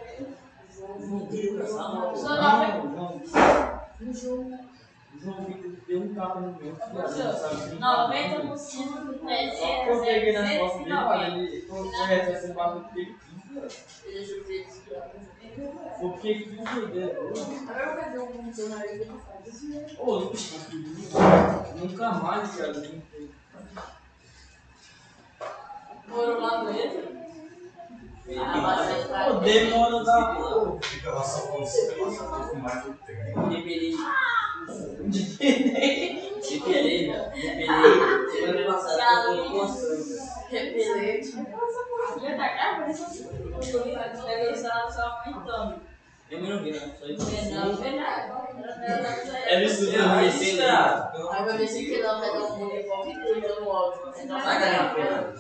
Não tira pra sala, não. O João deu um tapa no meu. 90% do 300 Eu peguei nas costas dele, 190. olha, ele foi assim, bagulho dele. Deixa eu ver isso aqui. Porque que doideira. Agora eu vou fazer um funcionário que não faz. Ô, nunca mais, cara. Moro lá dentro. Pô, demora da porra. Fica lá só com mais do tempo. Dependei. Semana passada eu tô mostrando. Repelente. Já tá gravando isso. Deve estar só aumentando. Eu não vi, não. Só isso. Não, verdade. É isso que eu comecei a Aí vai ver se que não vai dar um uniforme e tudo no áudio. sacanagem.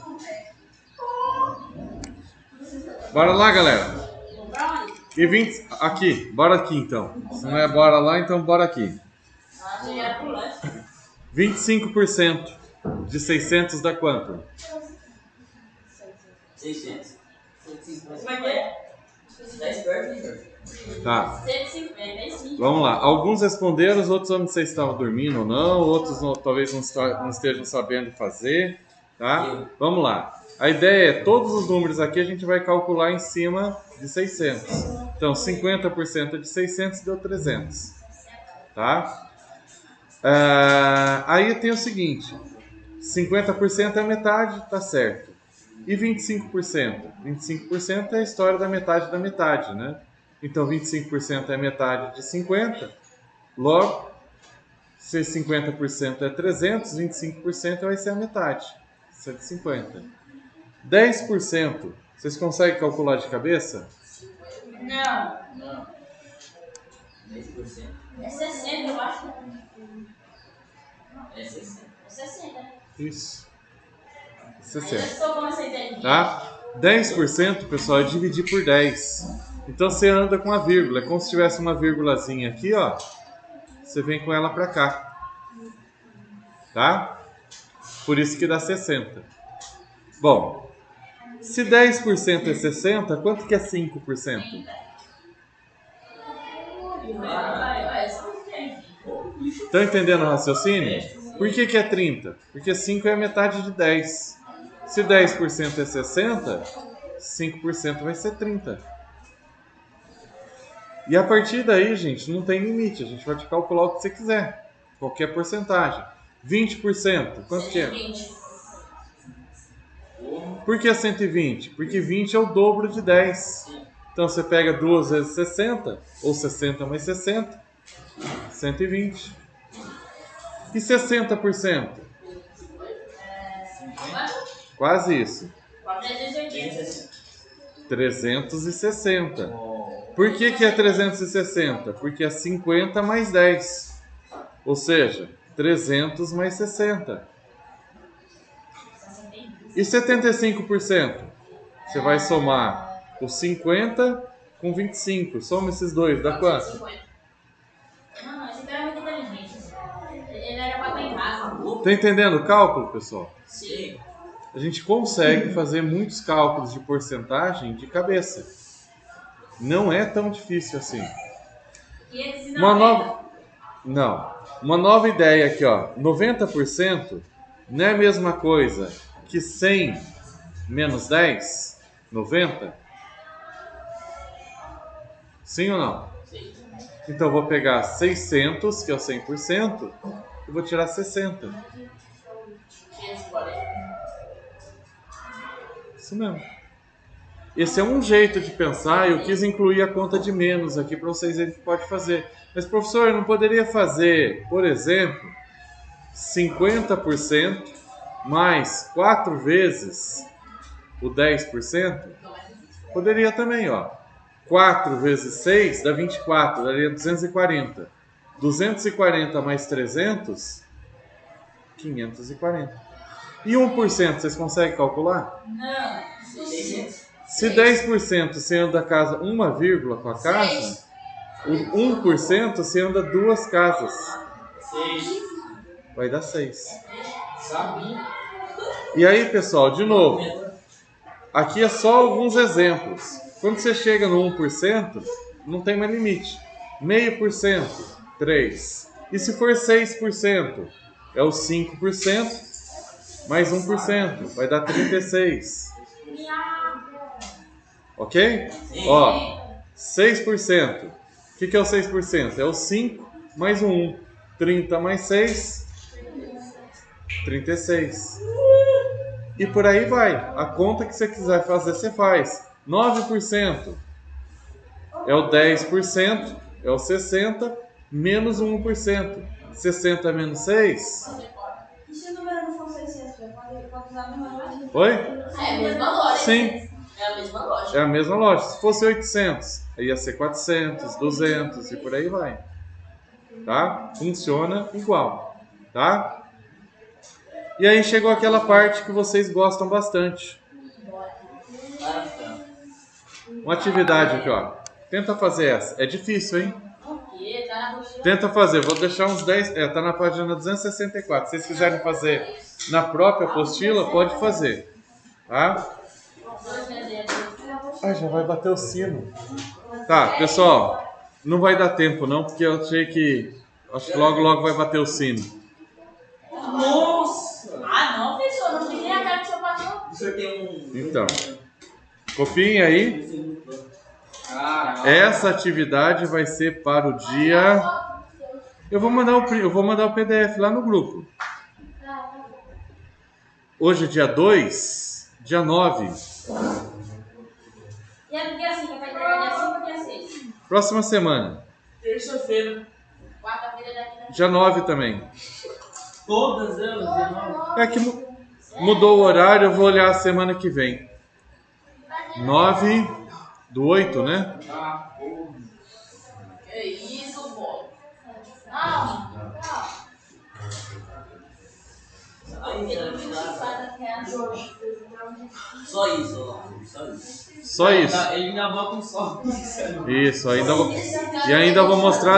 Bora lá, galera. Pra onde? E 20... Aqui, bora aqui então. Se não é bora lá, então bora aqui. Ah, já era pro leste. 25% de 600 dá quanto? 600. Como é que é? Tá esperto, hein, Jorge? Tá. 150, é sim. Vamos lá. Alguns responderam, os outros eu não sei se estavam dormindo ou não, outros talvez não estejam sabendo fazer, tá? Vamos lá. A ideia é, todos os números aqui a gente vai calcular em cima de 600. Então, 50% de 600 deu 300, tá? Aí tem o seguinte, 50% é a metade, tá certo. E 25%? 25% é a história da metade, né? Então, 25% é metade de 50. Logo, se 50% é 300, 25% vai ser a metade. 150. 10%. Vocês conseguem calcular de cabeça? Não. Não. 10%. É 60, eu acho. É 60. É 60. Isso. Aí eu 60. estou com essa ideia. Tá? 10%, pessoal, é dividir por 10. Então você anda com a vírgula. É como se tivesse uma vírgulazinha aqui, ó. Você vem com ela pra cá. Tá? Por isso que dá 60. Bom, se 10% é 60, quanto que é 5%? Estão entendendo o raciocínio? Por que é 30? Porque 5 é a metade de 10. Se 10% é 60, 5% vai ser 30. E a partir daí, gente, não tem limite. A gente vai te calcular o que você quiser. Qualquer porcentagem. 20%, quanto que é? 120. Por que 120? Porque 20 é o dobro de 10. Então você pega 2 vezes 60, ou 60 mais 60, 120. E 60%? Quase isso. 360. Por que é 360? Porque é 50 mais 10. Ou seja, 300 mais 60. E 75%? Você vai somar o 50 com 25. Soma esses dois, dá quanto? Não, esse cara é muito inteligente. Ele era pra estar em casa. Tá entendendo o cálculo, pessoal? Sim. A gente consegue fazer muitos cálculos de porcentagem de cabeça. Não é tão difícil assim. E ele se Uma nova ideia aqui, ó. 90% não é a mesma coisa que 100 menos 10? 90? Sim ou não? Sim. Então eu vou pegar 600, que é o 100%, e vou tirar 60. 540. Isso mesmo. Esse é um jeito de pensar. Eu quis incluir a conta de menos aqui para vocês verem o que pode fazer. Mas, professor, eu não poderia fazer, por exemplo, 50% mais 4 vezes o 10%? Poderia também, ó. 4 vezes 6 dá 24, daria 240. 240 mais 300, 540. E 1%, vocês conseguem calcular? Não. Se 10% você anda a casa uma vírgula com a casa, o 1% você anda duas casas. 6. Vai dar 6. Sabia? E aí, pessoal, de novo, aqui é só alguns exemplos. Quando você chega no 1%, não tem mais limite. 0,5%, 3. E se for 6%, é o 5% mais 1%, vai dar 36. Ok? Ó, 6%. O que é o 6%? É o 5 mais o 1. 30 mais 6, 36. E por aí vai. A conta que você quiser fazer, você faz. 9% é o 10%, é o 60, menos 1%. 60 menos 6. E se o número não for 600, pode usar o número? Oi? É a mesma lógica. Sim. É a mesma lógica. É a mesma lógica. Se fosse 800, aí ia ser 400, 200 e por aí vai. Tá? Funciona igual. Tá? E aí chegou aquela parte que vocês gostam bastante. Uma atividade aqui, ó. Tenta fazer essa. É difícil, hein? Porque tá na mochila. Tenta fazer. Vou deixar uns 10... tá na página 264. Se vocês quiserem fazer na própria apostila, pode fazer. Tá? Ai, já vai bater o sino. Tá, pessoal. Não vai dar tempo, não, porque eu achei que... Acho que logo vai bater o sino. Nossa! Ah, não, pessoal. Não tem nem a cara que seu patrão. O senhor tem um... Então, copiem aí. Caraca. Essa atividade vai ser para o dia... Eu vou mandar o PDF lá no grupo. Hoje é dia 2, dia 9. E é porque assim, que vai entregar dia 5 ou dia 6? Próxima semana. Terça-feira. Quarta-feira daqui da... Dia 9 também. Todas elas, 19. É que mudou o horário, eu vou olhar a semana que vem. 9 do 8, né? Ah, porra. Que isso, pô? Não. Só isso, ó. Só isso. Só isso. Ele ainda bota um só. Isso, e ainda vou mostrar